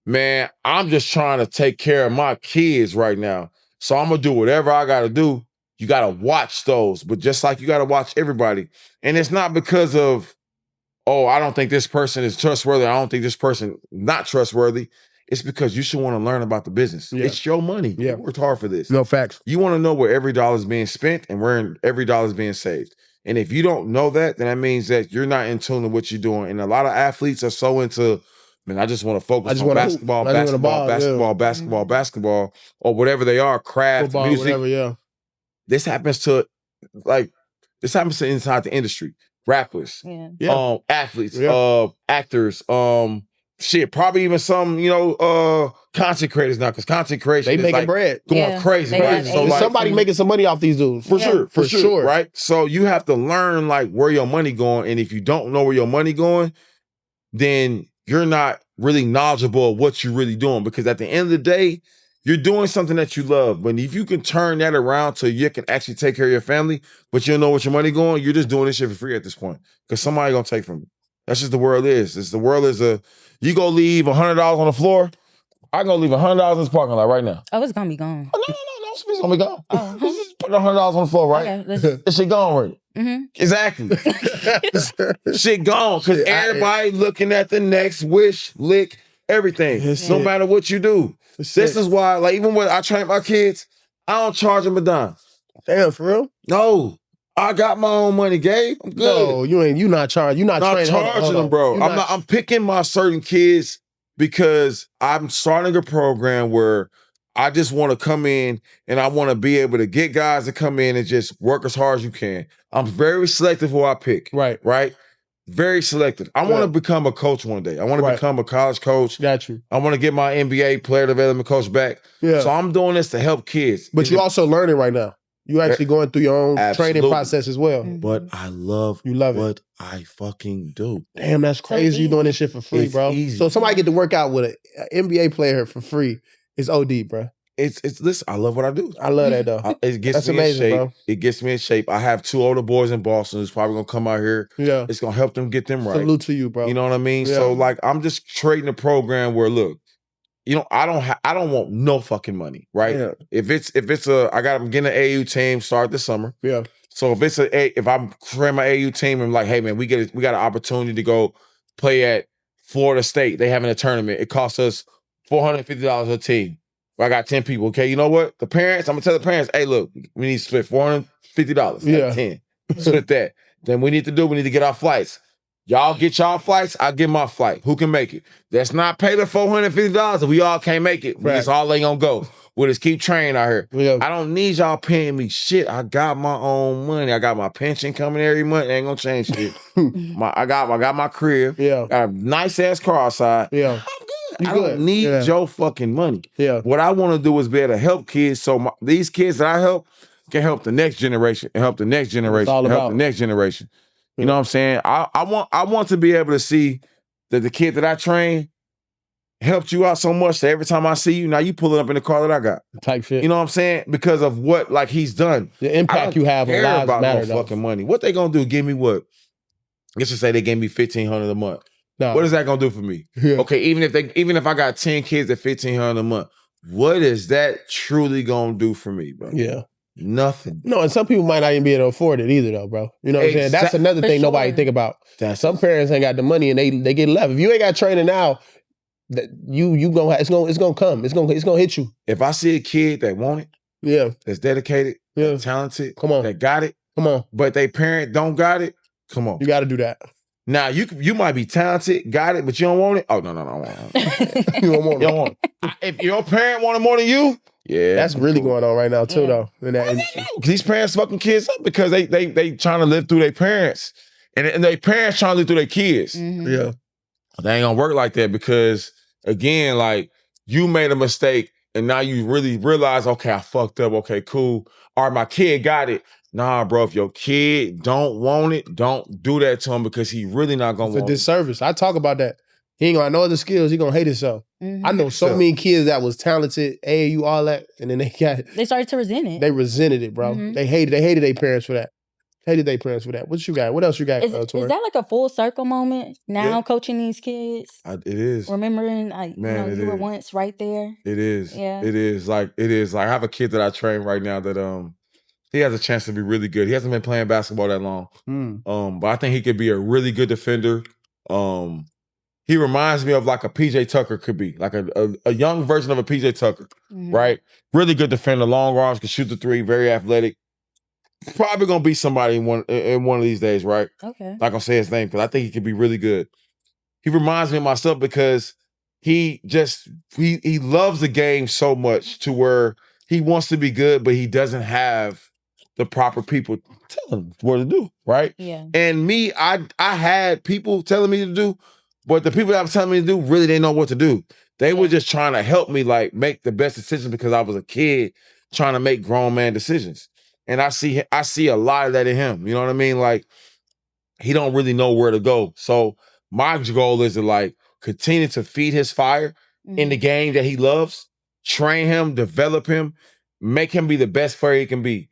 man, I'm just trying to take care of my kids right now. So I'm gonna do whatever I gotta do. You gotta watch those, but just like you gotta watch everybody. And it's not because of, oh, I don't think this person is trustworthy. I don't think this person not trustworthy. It's because you should want to learn about the business. Yeah. It's your money. Yeah. You worked hard for this. No facts. You want to know where every dollar is being spent and where every dollar is being saved. And if you don't know that, then that means that you're not in tune with what you're doing. And a lot of athletes are so into, man, I just want to focus on basketball, basketball, or whatever they are, craft, football, music. whatever, This happens to, like, this happens to inside the industry. Rappers, athletes, actors, shit, probably even some, content creators now, because content creation they is making like bread. going crazy, right? So like, somebody making some money off these dudes. For sure, right? So you have to learn like where your money going, and if you don't know where your money going, then you're not really knowledgeable of what you're really doing, because at the end of the day, you're doing something that you love. But if you can turn that around so you can actually take care of your family, but you don't know what your money going, you're just doing this shit for free at this point, because somebody gonna take from you. That's just the world is. The world is you go leave $100 on the floor, I go leave $100 in this parking lot right now. Oh, it's gonna be gone. No, it's gonna be gone. Just put $100 on the floor, right? Okay, this shit gone already. Exactly. Shit gone, because everybody looking at the next wish, lick, everything. No matter what you do. This is why, like, even when I train my kids, I don't charge them a dime. Damn, for real? No. I got my own money, Gabe. I'm good. No, you not charging. You're not charging them, bro. I'm picking my certain kids because I'm starting a program where I just want to come in and I want to be able to get guys to come in and just work as hard as you can. I'm very selective who I pick. Right? Very selective. I want to become a coach one day. I want to become a college coach. Got you. I want to get my NBA player development coach back. Yeah. So I'm doing this to help kids. But you're also learning right now. You actually going through your own training process as well. But I love what I fucking do. Damn, that's crazy. You doing this shit for free, It's bro. easy. So somebody get to work out with an NBA player for free. It's OD, bro. It's listen, I love what I do. I love that though. It gets That's me amazing, in shape. bro. It gets me in shape. I have 2 older boys in Boston who's probably gonna come out here. Yeah. It's gonna help them get them right. Salute to you, bro. You know what I mean? Yeah. So like, I'm just trading a program where, look, I don't want no fucking money, right? Yeah. I'm getting an AU team start this summer. Yeah. So if I'm creating my AU team and like, hey man, we got an opportunity to go play at Florida State. They having a tournament. It costs us $450 a team. I got 10 people. Okay, you know what? The parents, I'm gonna tell the parents, hey, look, we need to split $450. Yeah. 10. Split that. Then we need to get our flights. Y'all get y'all flights, I get my flight. Who can make it? Let's not pay the $450 if we all can't make it. We just all ain't gonna go. We'll just keep training out here. Yeah. I don't need y'all paying me shit. I got my own money. I got my pension coming every month. It ain't gonna change shit. I got my crib. Yeah. Got a nice ass car outside. Yeah. I'm good. I don't need your fucking money. Yeah. What I want to do is be able to help kids, so these kids that I help can help the next generation and help the next generation and help the next generation. You know what I'm saying? I want to be able to see that the kid that I train helped you out so much that every time I see you, now you pulling up in the car that I got. Type shit. You know what I'm saying? Because of what like he's done. The impact you have on lives about matter, no fucking money. What they gonna do? Give me what? Let's just say they gave me $1,500 a month. No. What is that gonna do for me? Yeah. Okay, even if I got 10 kids at $1,500 a month, what is that truly gonna do for me, bro? Yeah. Nothing. No, and some people might not even be able to afford it either, though, bro. You know what I'm saying? That's another thing nobody think about. Some parents ain't got the money and they get left. If you ain't got training now, that you gonna it's gonna come. It's gonna hit you. If I see a kid that want it, yeah, that's dedicated, yeah, talented, come on, that got it, come on, but they parent don't got it, come on, you got to do that. Now you might be talented, got it, but you don't want it. Oh no, you don't want it. You don't want it. If your parent want it more than you, yeah, that's really going on right now too, though. In that industry, these parents fucking kids up because they trying to live through their parents, and their parents trying to live through their kids. Mm-hmm. Yeah, they ain't gonna work like that because again, like you made a mistake, and now you really realize, okay, I fucked up. Okay, cool. All right, my kid got it. Nah, bro, if your kid don't want it, don't do that to him because he really not gonna want it. It's a disservice. I talk about that. He ain't gonna have no other skills. He gonna hate himself. I know so many kids that was talented, AAU, all that, and then they started to resent it. They resented it, bro. They hated their parents for that. Hated their parents for that. What you got? What else you got, Is that like a full circle moment now coaching these kids? It is. Remembering, like, man, you were once right there. It is. Yeah. It is. Like, I have a kid that I train right now that he has a chance to be really good. He hasn't been playing basketball that long. But I think he could be a really good defender. He reminds me of like a PJ Tucker could be, like a young version of a PJ Tucker, right? Really good defender, long arms, can shoot the three, very athletic. Probably gonna be somebody in one of these days, right? Okay. Not gonna say his name, because I think he could be really good. He reminds me of myself because he loves the game so much to where he wants to be good, but he doesn't have the proper people telling him what to do, right? Yeah. And me, I had people telling me to do, but the people that was telling me to do really didn't know what to do. They were just trying to help me like make the best decision because I was a kid trying to make grown man decisions. And I see a lot of that in him. You know what I mean? Like, he don't really know where to go. So my goal is to like continue to feed his fire in the game that he loves, train him, develop him, make him be the best player he can be.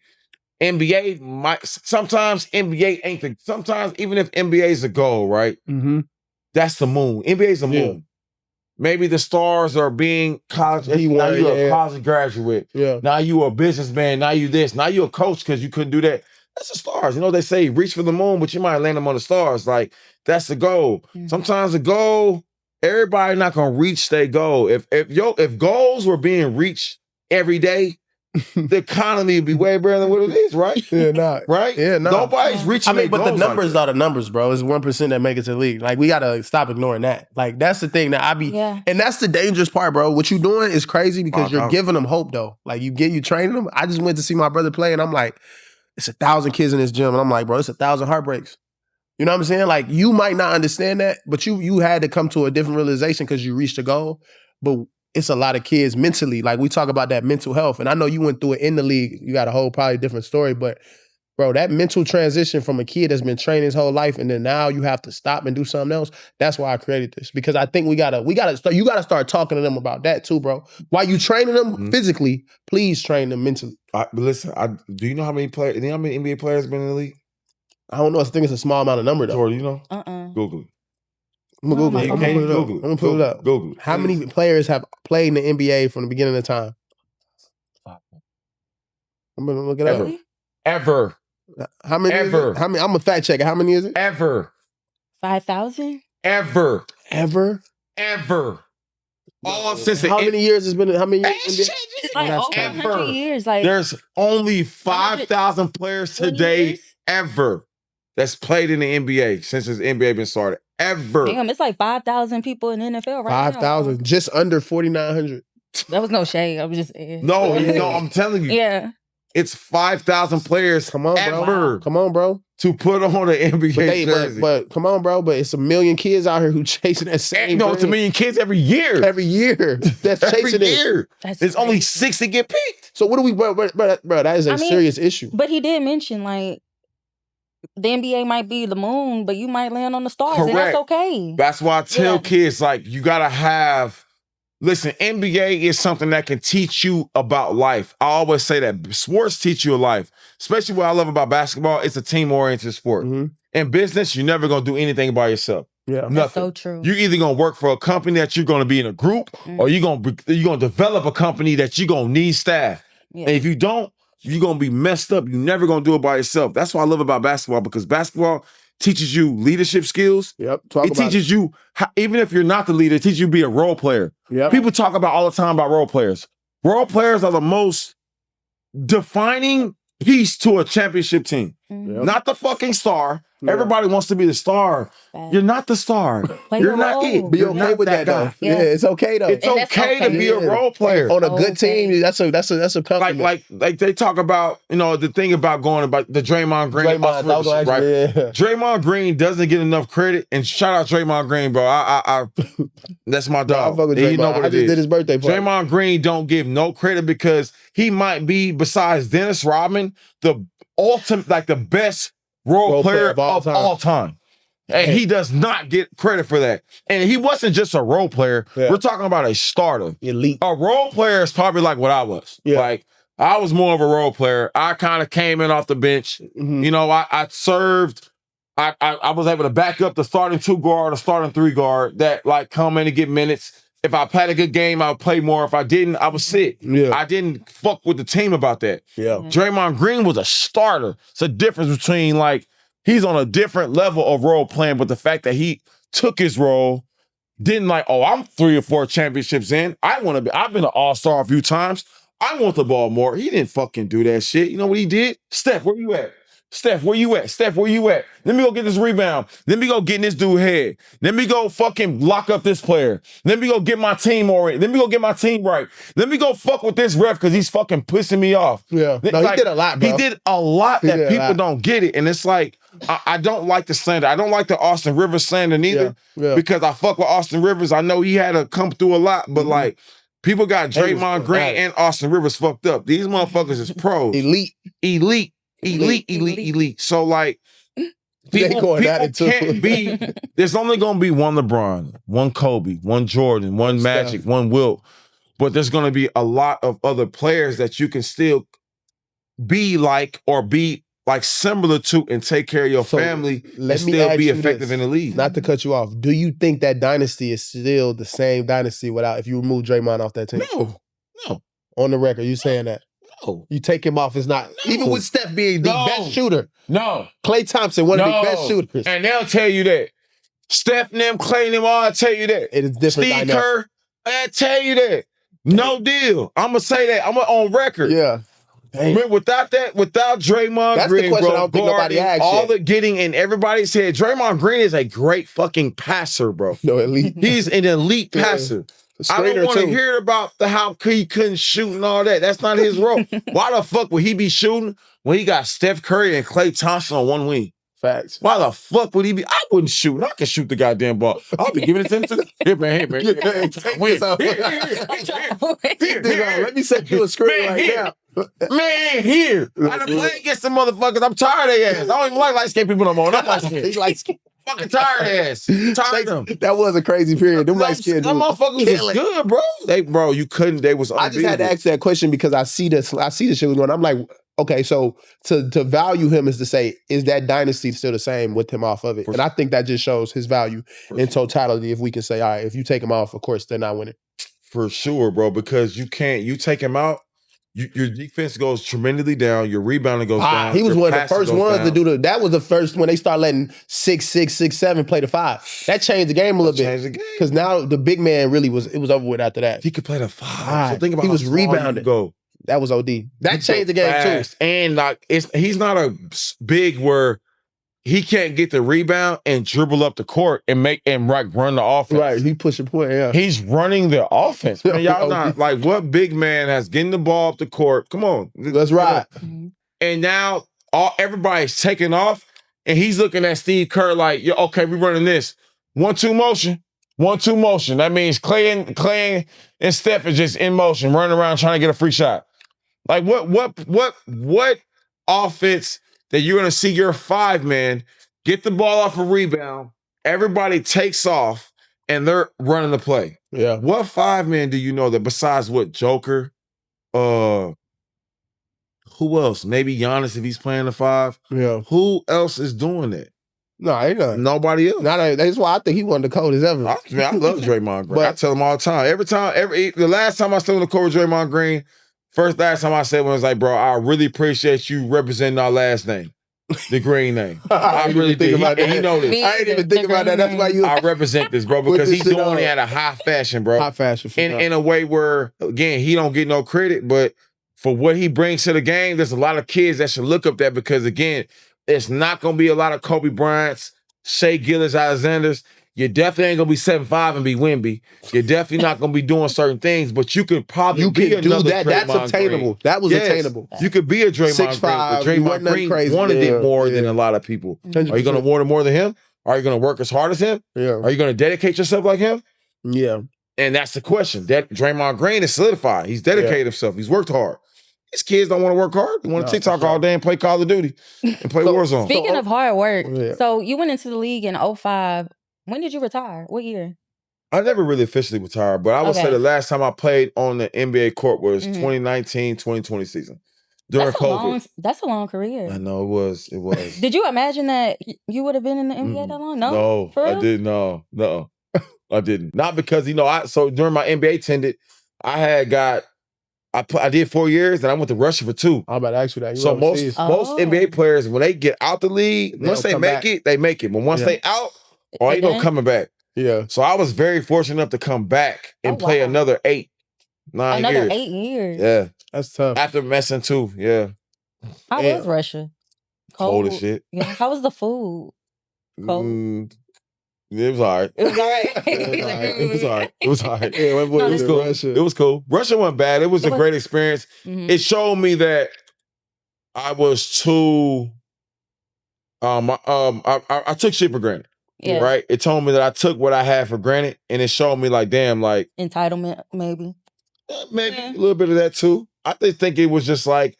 Sometimes NBA ain't sometimes even if NBA is the goal, right? That's the moon. NBA is the moon. Maybe the stars are being college. Now you're a college graduate. Yeah. Now you a businessman. Now you this. Now you a coach because you couldn't do that. That's the stars. You know, they say reach for the moon, but you might land them on the stars. Like, that's the goal. Sometimes the goal, everybody not gonna reach their goal. If goals were being reached every day, the economy would be way better than what it is, right? Right? Yeah, Nobody's reaching. I mean, but the numbers are the numbers, bro. It's 1% that make it to the league. Like, we gotta stop ignoring that. Like, that's the thing that and that's the dangerous part, bro. What you doing is crazy because you're giving them hope, though. Like, you training them. I just went to see my brother play, and I'm like, it's 1,000 kids in this gym, and I'm like, bro, it's 1,000 heartbreaks. You know what I'm saying? Like, you might not understand that, but you had to come to a different realization because you reached a goal. But it's a lot of kids mentally. Like, we talk about that mental health, and I know you went through it in the league. You got a whole probably different story, but bro, that mental transition from a kid that's been training his whole life, and then now you have to stop and do something else. That's why I created this, because I think you gotta start talking to them about that too, bro. While you training them physically, please train them mentally. Listen, do you know how many players? Do you know how many NBA players been in the league? I don't know. I think it's a small amount of number, though. Jordan, you know? Google it. I'm gonna Google it. I'm gonna pull it up. Google it. How many players have played in the NBA from the beginning of time? I'm gonna look it up. Ever. How many? Ever. How many? I'm a fact checker. How many is it? Ever. 5,000? Ever. All since how many years has been? How many years? It's like over 100 years. Like, there's only 5,000 players today ever that's played in the NBA since the NBA been started. Ever. Damn, it's like 5,000 people in the NFL right now. 5,000, just under 4,900. That was no shade. I was just saying. No, I'm telling you. Yeah. It's 5,000 players. Come on, bro. Ever. Come on, bro. To put on an NBA jersey. But come on, bro. But it's a million kids out here who chasing that same. No, it's a million kids every year. Every year. That's chasing every year. There's only 6 that get picked. So what do we, bro? That is a serious issue. But he did mention, like, the NBA might be the moon, but you might land on the stars. Correct. And that's okay. That's why I tell kids, like, you gotta have. Listen, NBA is something that can teach you about life. I always say that sports teach you a life. Especially what I love about basketball, it's a team-oriented sport. In business, you're never gonna do anything by yourself. Yeah, nothing. That's so true. You're either gonna work for a company that you're gonna be in a group, or you're gonna develop a company that you're gonna need staff. And if you don't, you're gonna be messed up. You're never gonna do it by yourself. That's what I love about basketball, because basketball teaches you leadership skills. It teaches you, even if you're not the leader, it teaches you to be a role player. People talk about all the time about role players. Role players are the most defining piece to a championship team. Not the fucking star. Everybody wants to be the star. You're not the star. You're not it. Be okay with that, though. Yeah, it's okay, though. It's okay to be a role player. On a good team, that's a compliment. Like they talk about, the thing about going about the Draymond Green. Draymond Green doesn't get enough credit, and shout out Draymond Green, bro. I that's my dog. You know what I just did his birthday party. Draymond Green don't give no credit because he might be, besides Dennis Rodman, the ultimate, like the best role player of all time. And he does not get credit for that. And he wasn't just a role player. Yeah. We're talking about a starter. Elite. A role player is probably like what I was. Yeah. Like, I was more of a role player. I kind of came in off the bench. You know, I served. I was able to back up the starting 2 guard or starting 3 guard that like come in and get minutes. If I played a good game, I would play more. If I didn't, I would sit. Yeah. I didn't fuck with the team about that. Yeah. Draymond Green was a starter. It's a difference between like he's on a different level of role playing, but the fact that he took his role, didn't like, oh, I'm 3 or 4 championships in. I've been an all-star a few times. I want the ball more. He didn't fucking do that shit. You know what he did? Steph, where you at? Steph, where you at? Steph, where you at? Let me go get this rebound. Let me go get in this dude head. Let me go fucking lock up this player. Let me go get my team already. Let me go get my team right. Let me go fuck with this ref because he's fucking pissing me off. Yeah. No, like, he did a lot, bro. He did a lot that people don't get it. And it's like, I don't like the slander. I don't like the Austin Rivers slander neither because I fuck with Austin Rivers. I know he had to come through a lot, but like, people got Draymond Green and Austin Rivers fucked up. These motherfuckers is pros. Elite. So like, people can't be, there's only gonna be one LeBron, one Kobe, one Jordan, one Magic, one Wilt, but there's gonna be a lot of other players that you can still be like or be like similar to and take care of your family and still be effective in the league. Not to cut you off, do you think that dynasty is still the same dynasty if you remove Draymond off that team? No. On the record, you saying that? No. You take him off, it's not. Even with Steph being the best shooter. No. Klay Thompson, one of the best shooters. And they'll tell you that. Steph and them, Klay and them all tell you that. It is different. Steve Kerr, I tell you that. No deal. I'm going to say that. I'm on record. Yeah. Damn. Without Draymond Green, the question I don't think nobody asked all the getting in everybody's head, Draymond Green is a great fucking passer, bro. No, elite. He's an elite passer. I don't want to hear about how he couldn't shoot and all that. That's not his role. Why the fuck would he be shooting when he got Steph Curry and Klay Thompson on one wing? Facts. Why the fuck would he be? I wouldn't shoot. I can shoot the goddamn ball. I'll be giving it to him. Here, man. Let me set you a screen right now. Man, here. I done played against some motherfuckers. I'm tired of their ass. I don't even like light-skinned people no more. I'm like, fucking tired ass. Tired of them. That was a crazy period. Them light-skinned dudes. Them motherfuckers was good, bro. Bro, you couldn't. They was unbeatable. I just had to ask that question because I see this shit was going on. I'm like, okay, so to value him is to say, is that dynasty still the same with him off of it? And I think that just shows his value in totality. If we can say, all right, if you take him off, of course, they're not winning. For sure, bro, because you take him out, your defense goes tremendously down, your rebounding goes down. He was one of the first ones to do that was the first when they start letting 6'6", 6'7" play the 5. That changed the game a little bit. Because now the big man really it was over with after that. He could play the 5. So think about he was rebounding. That was OD. That changed the game too. And like he's not a big where he can't get the rebound and dribble up the court and run the offense. Right, he pushing point, yeah. He's running the offense. Man, y'all not like what big man has getting the ball up the court. Come on. Let's ride. And now everybody's taking off and he's looking at Steve Kerr like, yeah, okay, we're running this. 1-2 motion. 1-2 motion. That means Klay and Steph is just in motion, running around trying to get a free shot. Like what offense that you're gonna see your 5-man get the ball off a rebound, everybody takes off, and they're running the play. Yeah. What 5-man do you know that besides what Joker? Who else? Maybe Giannis if he's playing the 5. Yeah. Who else is doing that? No, ain't none. Nobody else. That's why I think he won the coldest ever. I love Draymond Green. I tell him all the time. The last time I stood on the court with Draymond Green, last time I said was like, bro, I really appreciate you representing our last name, the Green name. I really think about that. He know this. I ain't even think about that. That's why I represent this, bro, because he's doing it at a high fashion, bro. High fashion. In a way where, again, he don't get no credit, but for what he brings to the game, there's a lot of kids that should look up that because, again, it's not going to be a lot of Kobe Bryant's, Shea Gillis, Alexander's. You definitely ain't gonna be 7'5" and be Wemby. You're definitely not gonna be doing certain things, but you could probably be another that. That's attainable. Green. That was attainable. You could be a Draymond Green, but Draymond Green wanted it more than a lot of people. 100%. Are you gonna want it more than him? Are you gonna work as hard as him? Yeah. Are you gonna dedicate yourself like him? Yeah. And that's the question. That Draymond Green is solidified. He's dedicated himself. He's worked hard. These kids don't want to work hard. They want to TikTok all day and play Call of Duty and play Warzone. Speaking of hard work, so you went into the league in 05. When did you retire? What year? I never really officially retired, but I would say the last time I played on the NBA court was 2019, 2020 season. During COVID. That's a long career. I know, it was. Did you imagine that you would have been in the NBA that long? No? No, I didn't. No. I didn't. Not because, so during my NBA tenure, I did 4 years and I went to Russia for 2. I'm about to ask you that. So most NBA players, when they get out the league, once they make it, they make it. But once they out, ain't no coming back. Yeah. So I was very fortunate enough to come back and play another 8, 9 years. Another 8 years. Yeah. That's tough. After messing 2, yeah. How was Russia? Cold as shit. Yeah. How was the food? Cold? It was all right. It was all right. It was all right. It was all right. Yeah, it was cool. Russia. It was cool. Russia wasn't bad. It was a great experience. It showed me that I was too I took shit for granted. Yeah. Right? It told me that I took what I had for granted, and it showed me like, damn, like entitlement, maybe. Maybe a little bit of that too. I think it was just like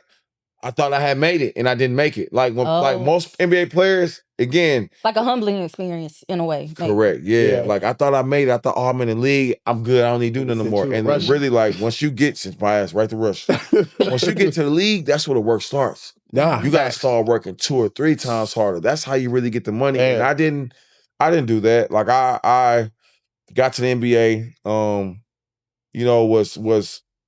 I thought I had made it and I didn't make it. Like most NBA players, again. Like a humbling experience in a way. Maybe. Correct. Yeah. Like I thought I made it. I thought, oh, I'm in the league. I'm good. I don't need to do nothing more. And really, like, once you get, since my ass right to Russia, once you get to the league, that's where the work starts. Nah. You gotta start working 2 or 3 times harder. That's how you really get the money. And I didn't do that. Like I got to the NBA,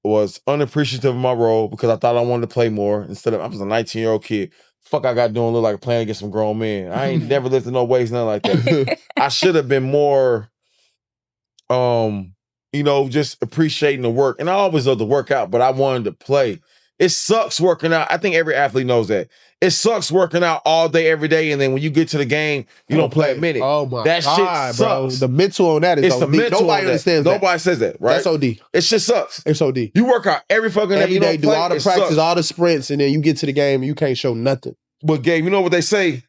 was unappreciative of my role because I thought I wanted to play more instead of I was a 19-year-old kid. Fuck I got doing look like playing against some grown men. I ain't never lifted no weights, nothing like that. I should have been more just appreciating the work. And I always loved to work out, but I wanted to play. It sucks working out. I think every athlete knows that. It sucks working out all day, every day, and then when you get to the game, you don't play a minute. Oh my God, shit sucks. Bro. The mental on that is OD. Nobody understands that. Nobody says that, right? That's OD. It shit sucks. It's OD. You work out every fucking day. Every day, do all the practice, all the sprints, and then you get to the game and you can't show nothing. But Gabe, you know what they say?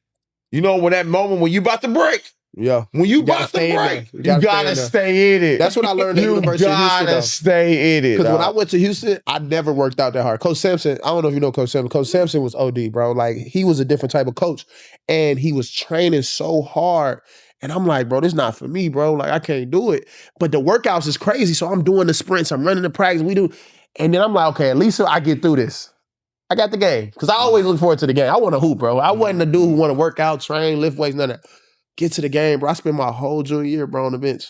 You know when that moment when you about to break? Yeah. When you about to break, you gotta stay in it. That's what I learned at University of Houston. You gotta stay in it. Because when I went to Houston, I never worked out that hard. Coach Sampson, I don't know if you know Coach Sampson. Coach Sampson was OD, bro. Like, he was a different type of coach. And he was training so hard. And I'm like, bro, this is not for me, bro. Like, I can't do it. But the workouts is crazy. So I'm doing the sprints. I'm running the practice. And then I'm like, okay, at least I get through this. I got the game. Because I always look forward to the game. I want to hoop, bro. I wasn't a dude who want to work out, train, lift weights, none of that. Get to the game, bro. I spent my whole junior year, bro, on the bench.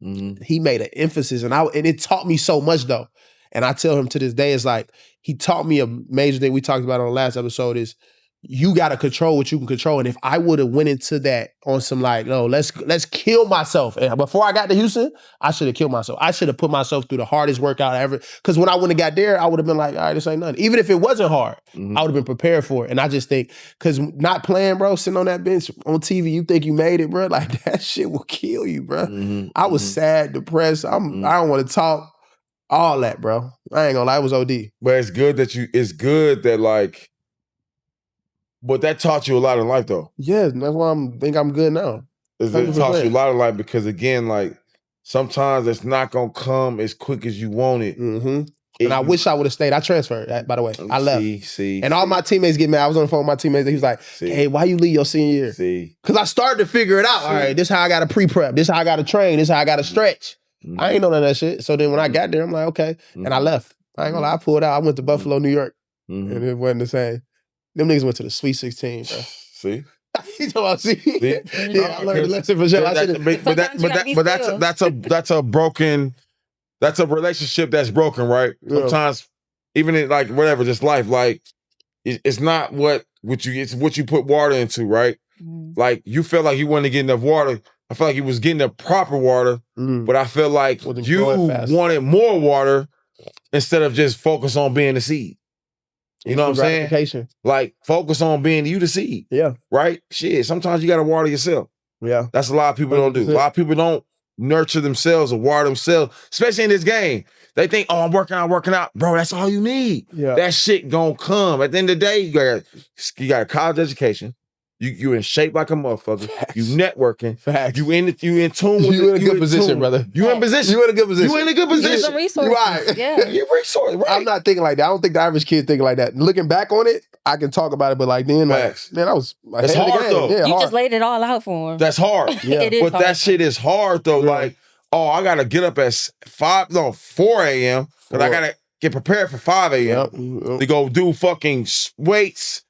He made an emphasis, and it taught me so much, though. And I tell him to this day, it's like, he taught me a major thing we talked about on the last episode is you got to control what you can control. And if I would have went into that on some like, no, let's kill myself. And before I got to Houston, I should have killed myself. I should have put myself through the hardest workout ever. Because when I wouldn't have got there, I would have been like, all right, this ain't nothing. Even if it wasn't hard, I would have been prepared for it. And I just think, because not playing, bro, sitting on that bench on TV, you think you made it, bro. Like, that shit will kill you, bro. I was sad, depressed. I don't want to talk. All that, bro. I ain't gonna lie, it was OD. But it's good that like, but that taught you a lot in life, though. Yeah, that's why think I'm good now. It taught you a lot in life because, again, like, sometimes it's not going to come as quick as you want it. And I wish I would have stayed. I transferred, by the way. I left. And all my teammates get mad. I was on the phone with my teammates. He was like, hey, why you leave your senior year? Because I started to figure it out. All right, this is how I got to pre-prep. This is how I got to train. This is how I got to stretch. I ain't know none of that shit. So then when I got there, I'm like, okay. And I left. I ain't gonna lie. I pulled out. I went to Buffalo, New York. And it wasn't the same. Them niggas went to the Sweet 16, bro. See? You know what I'm saying? Yeah, I learned a lesson for sure. That's a broken, that's a relationship that's broken, right? Sometimes, even in like whatever, just life, like it's not it's what you put water into, right? Like you felt like you wanted to get enough water. I felt like you was getting the proper water, but I feel like you wanted more water instead of just focus on being the seed. You know what I'm saying? Like, focus on being you the seed. Yeah. Right? Shit, sometimes you got to water yourself. Yeah. That's a lot of people don't do. A lot of people don't nurture themselves or water themselves, especially in this game. They think, oh, I'm working out. Bro, that's all you need. Yeah. That shit gonna come. At the end of the day, you got a college education. You in shape like a motherfucker. Facts. You networking. Facts. You in tune with you in a good position, brother. You in position. You in a good position. You in a good Use position. some resources. Right. Yeah. You resource. Right. I'm not thinking like that. I don't think the average kid thinking like that. Looking back on it, I can talk about it, but like then, Facts. like, man, I was ahead It's of the hard, game. though. Yeah, You hard. just laid it all out for him. That's hard. Yeah. It is But hard. that shit is hard though. Yeah. Like, oh, I gotta get up at 4 a.m. because I gotta get prepared for 5 a.m. to go do fucking weights,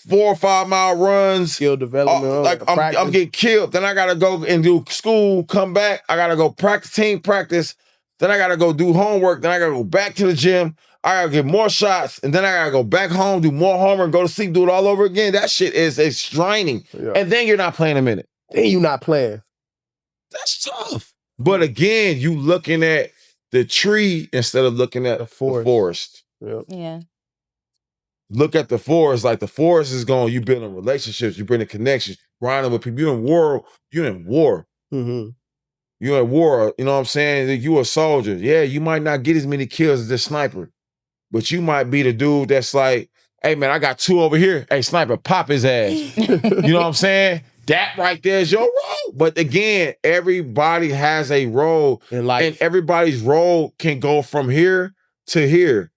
4 or 5 mile runs, skill development. like I'm getting killed. Then I gotta go and do school, come back. I gotta go practice, team practice. Then I gotta go do homework. Then I gotta go back to the gym. I gotta get more shots, and then I gotta go back home, do more homework, go to sleep, do it all over again. That shit is draining. Yeah. And then you're not playing a minute. Then you not playing. That's tough. But again, you looking at the tree instead of looking at the forest. Yeah. Yeah. Look at the forest. Like the forest is going, you building relationships, you building connections, grinding with people. You're in war. Mm-hmm. You're at war. You know what I'm saying? You a soldier. Yeah, you might not get as many kills as the sniper, but you might be the dude that's like, hey man, I got 2 over here. Hey, sniper, pop his ass. You know what I'm saying? That right there is your role. But again, everybody has a role In life. and everybody's role can go from here to here.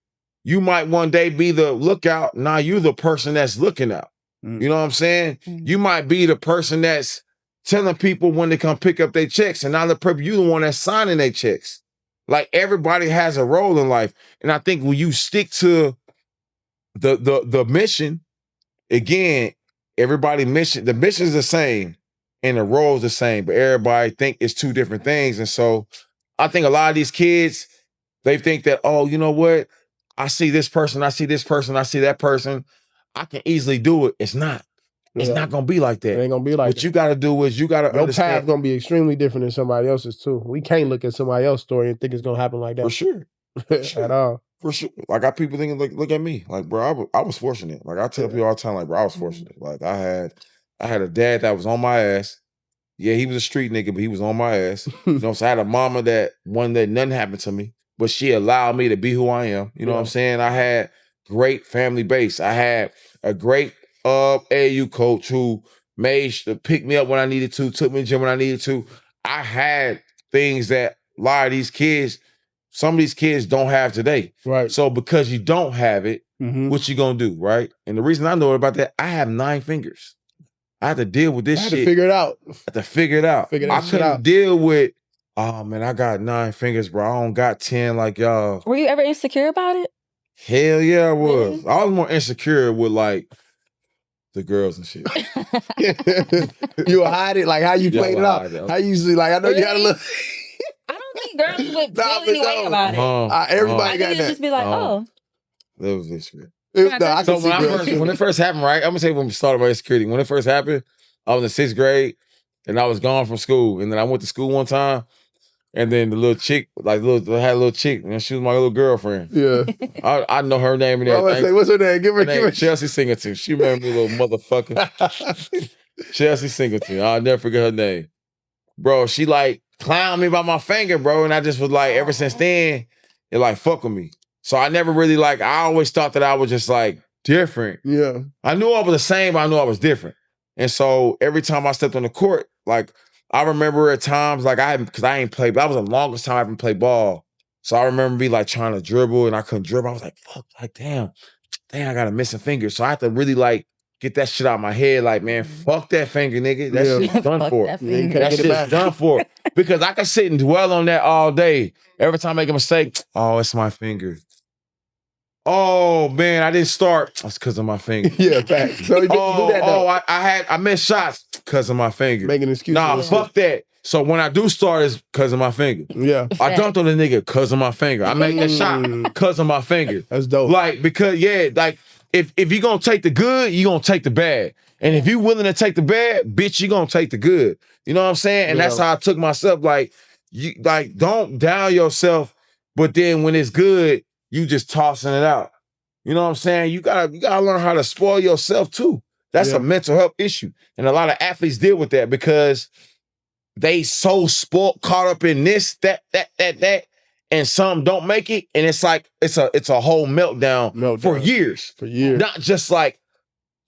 You might one day be the lookout. Now you the person that's looking out. Mm. You know what I'm saying? You might be the person that's telling people when they come pick up their checks, and now you the one that's signing their checks. Like everybody has a role in life. And I think when you stick to the mission, again, the mission's the same and the role's the same, but everybody think it's 2 different things. And so I think a lot of these kids, they think that, oh, you know what? I see this person, I see this person, I see that person. I can easily do it. It's not. It's not gonna be like that. It ain't gonna be like what that. you gotta do is you gotta Your understand. path gonna be extremely different than somebody else's too. We can't look at somebody else's story and think it's gonna happen like that. For sure. At all. For sure. Like, I got people thinking, look at me. Like, bro, I was fortunate. Like, I tell people all the time, like, bro, I was fortunate. Like, I had a dad that was on my ass. Yeah, he was a street nigga, but he was on my ass. You know, so I had a mama that one that nothing happened to me, but she allowed me to be who I am. You know what I'm saying? I had great family base. I had a great AAU coach who made to pick me up when I needed to, took me to the gym when I needed to. I had things that a lot of these kids, some of these kids don't have today. Right. So because you don't have it, what you gonna do, right? And the reason I know about that, I have 9 fingers. I had to deal with this I had shit. to figure it out. I had to figure it out. Figure I that shit couldn't out. deal with, oh man, I got 9 fingers, bro. I don't got 10 like y'all. Were you ever insecure about it? Hell yeah, I was. Really? I was more insecure with like the girls and shit. You hide it, like how you Yeah, played I it out. hide it. How you usually like I know you had a Really? little I don't think girls would Nah, feel but any way no. about it. everybody I got think it'd that. just be like, oh. That was insecure. No, I So can see girls. when it first happened, right? I'm gonna say when we started my insecurity. When it first happened, I was in 6th grade and I was gone from school. And then I went to school one time, and then the little chick, I had a little chick, and she was my little girlfriend. Yeah. I know her name and Bro, I everything. say, what's her name? Give Her her name Chelsea Singleton. She remember me, little motherfucker. Chelsea Singleton. I'll never forget her name. Bro, she like clowned me by my finger, bro. And I just was like, ever since then, it like fuck with me. So I never really like, I always thought that I was just like different. Yeah. I knew I was the same, but I knew I was different. And so every time I stepped on the court, like I remember at times, like because I ain't played, but that was the longest time I haven't played ball. So I remember me like trying to dribble and I couldn't dribble. I was like, fuck, like damn, I got a missing finger. So I had to really like get that shit out of my head. Like, man, fuck that finger, nigga. That shit's done Fuck for. that Yeah, you finger. can't That get it shit's back. done for. Because I can sit and dwell on that all day. Every time I make a mistake, oh, it's my finger. Oh man, I didn't start. That's because of my finger. Yeah, facts. So you get to do that though. I missed shots because of my finger. Making excuses. Nah, and fuck that. So when I do start, it's because of my finger. shit. Yeah. I dunked on the nigga because of my finger. I made that shot because of my finger. That's dope. Like, because, yeah, like, if you're going to take the good, you're going to take the bad. And if you're willing to take the bad, bitch, you're going to take the good. You know what I'm saying? And that's how I took myself. Like, you like don't down yourself, but then when it's good, you just tossing it out. You know what I'm saying? You gotta learn how to spoil yourself too. That's a mental health issue. And a lot of athletes deal with that because they so spoiled, caught up in this, that, and some don't make it. And it's like, it's a whole meltdown. For years. For years. Not just like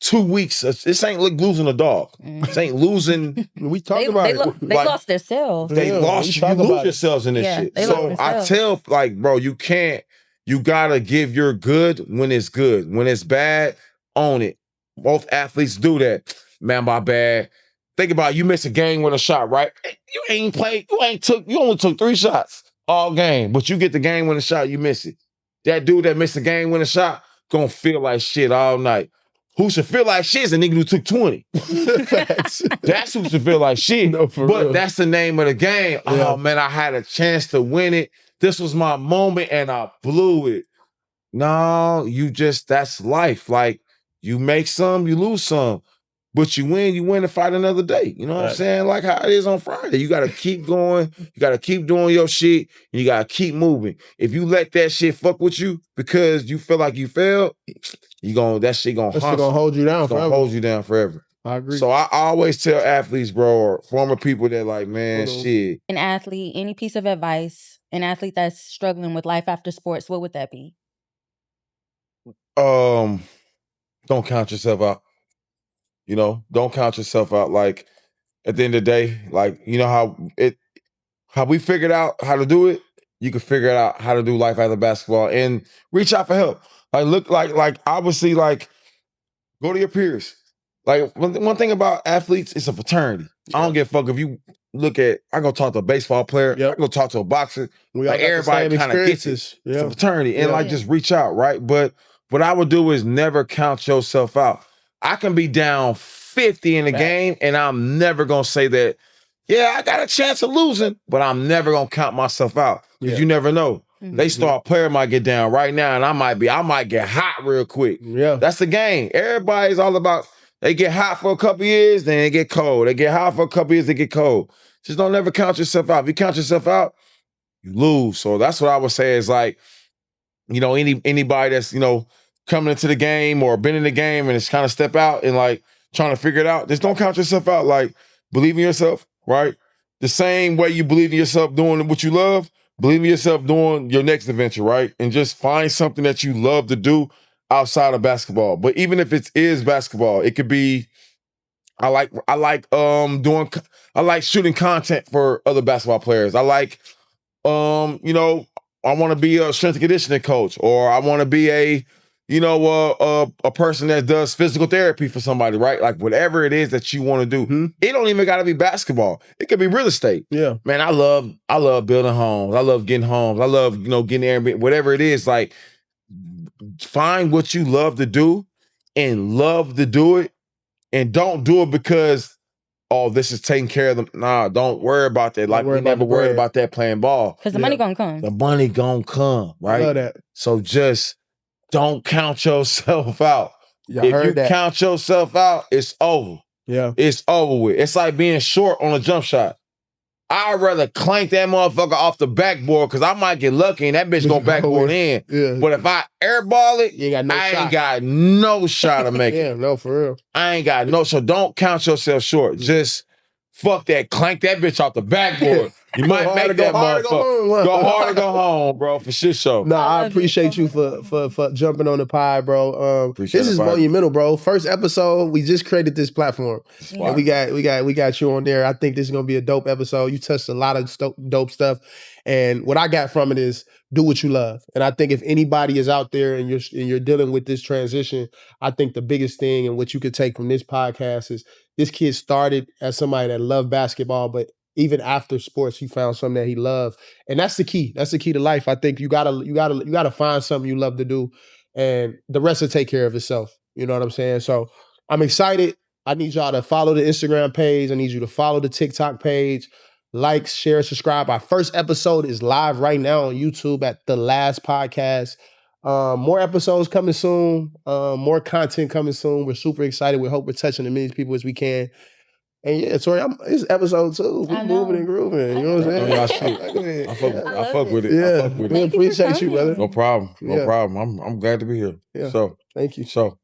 2 weeks. This ain't like losing a dog. This ain't losing. We talk about it. They Like, lost themselves. They lost you. You lose yourselves in this shit. They So lost I themselves. tell, like, bro, you gotta give your good when it's good. When it's bad, own it. Both athletes do that. Man, my bad. Think about it, you miss a game with a shot, right? You ain't played, you only took 3 shots all game, but you get the game with a shot, you miss it. That dude that missed the game with a shot gonna feel like shit all night. Who should feel like shit is a nigga who took 20. That's who should feel like shit. No, for real. That's the name of the game. Yeah. Oh man, I had a chance to win it. This was my moment and I blew it. No, that's life. Like, you make some, you lose some. But you win and fight another day. You know what I'm saying? Like how it is on Friday. You gotta keep going, you gotta keep doing your shit, and you gotta keep moving. If you let that shit fuck with you because you feel like you failed, that shit gonna hold you down forever. Gonna hold you down forever. I agree. So I always tell athletes, bro, or former people that like, man, shit. An athlete, any piece of advice, an athlete that's struggling with life after sports, what would that be? Don't count yourself out. You know, don't count yourself out. Like, at the end of the day, like, you know how we figured out how to do it, you can figure out how to do life after basketball and reach out for help. Like, look, like obviously, like, go to your peers. Like, one thing about athletes, it's a fraternity. I don't give a fuck if you look at, I go talk to a baseball player, I go talk to a boxer. We all like, got everybody kind of gets it. It's a fraternity. And like, just reach out, right? But what I would do is never count yourself out. I can be down 50 in the game, and I'm never gonna say that, yeah, I got a chance of losing, but I'm never gonna count myself out. Because you never know. They star player might get down right now, and I might get hot real quick. Yeah. That's the game. Everybody's all about, they get hot for a couple years, then they get cold. They get hot for a couple years, they get cold. Just don't never count yourself out. If you count yourself out, you lose. So that's what I would say is like, you know, anybody that's, you know, coming into the game or been in the game and it's kind of step out and like trying to figure it out, just don't count yourself out. Like, believe in yourself, right? The same way you believe in yourself doing what you love, believe in yourself doing your next adventure, right? And just find something that you love to do outside of basketball. But even if it is basketball, it could be, I like shooting content for other basketball players. I like, you know, I want to be a strength and conditioning coach, or I want to be a person that does physical therapy for somebody, right? Like, whatever it is that you want to do. It don't even got to be basketball. It could be real estate. Yeah. Man, I love building homes. I love getting homes. I love, you know, getting Airbnb, whatever it is. Like, find what you love to do and love to do it, and don't do it because, oh, this is taking care of them. Nah, don't worry about that. Like, we never worried about that playing ball. Because the money gonna come. The money gonna come, right? I love that. So just don't count yourself out. Y'all If heard you that. count yourself out, it's over. Yeah. It's over with. It's like being short on a jump shot. I'd rather clank that motherfucker off the backboard because I might get lucky and that bitch gonna backboard in. Yeah. But if I airball it, You ain't got no I shot. ain't got no shot to make it. Yeah, no, for real. I ain't got no, so don't count yourself short. Just fuck that, clank that bitch off the backboard. You might hard make to go that hard, motherfucker. go home. Go hard or go home, bro, for shit show. No, I appreciate you for jumping on the pod, bro. Appreciate this it, is bro. monumental, bro. First episode, we just created this platform. Wow. And we got you on there. I think this is gonna be a dope episode. You touched a lot of dope stuff. And what I got from it is do what you love. And I think if anybody is out there and you're dealing with this transition, I think the biggest thing and what you could take from this podcast is this kid started as somebody that loved basketball, but even after sports, he found something that he loved. And that's the key. That's the key to life. I think you gotta find something you love to do, and the rest will take care of itself. You know what I'm saying? So I'm excited. I need y'all to follow the Instagram page. I need you to follow the TikTok page. Like, share, subscribe. Our first episode is live right now on YouTube at the L.A.S.T podcast. More episodes coming soon. More content coming soon. We're super excited. We hope we're touching as many people as we can. And yeah, sorry, it's episode 2. We're moving and grooving. You know what I'm saying? I fuck with it. Yeah, I fuck with we it. appreciate you, brother. No problem. No Yeah. problem. I'm glad to be here. Yeah. So Thank you. So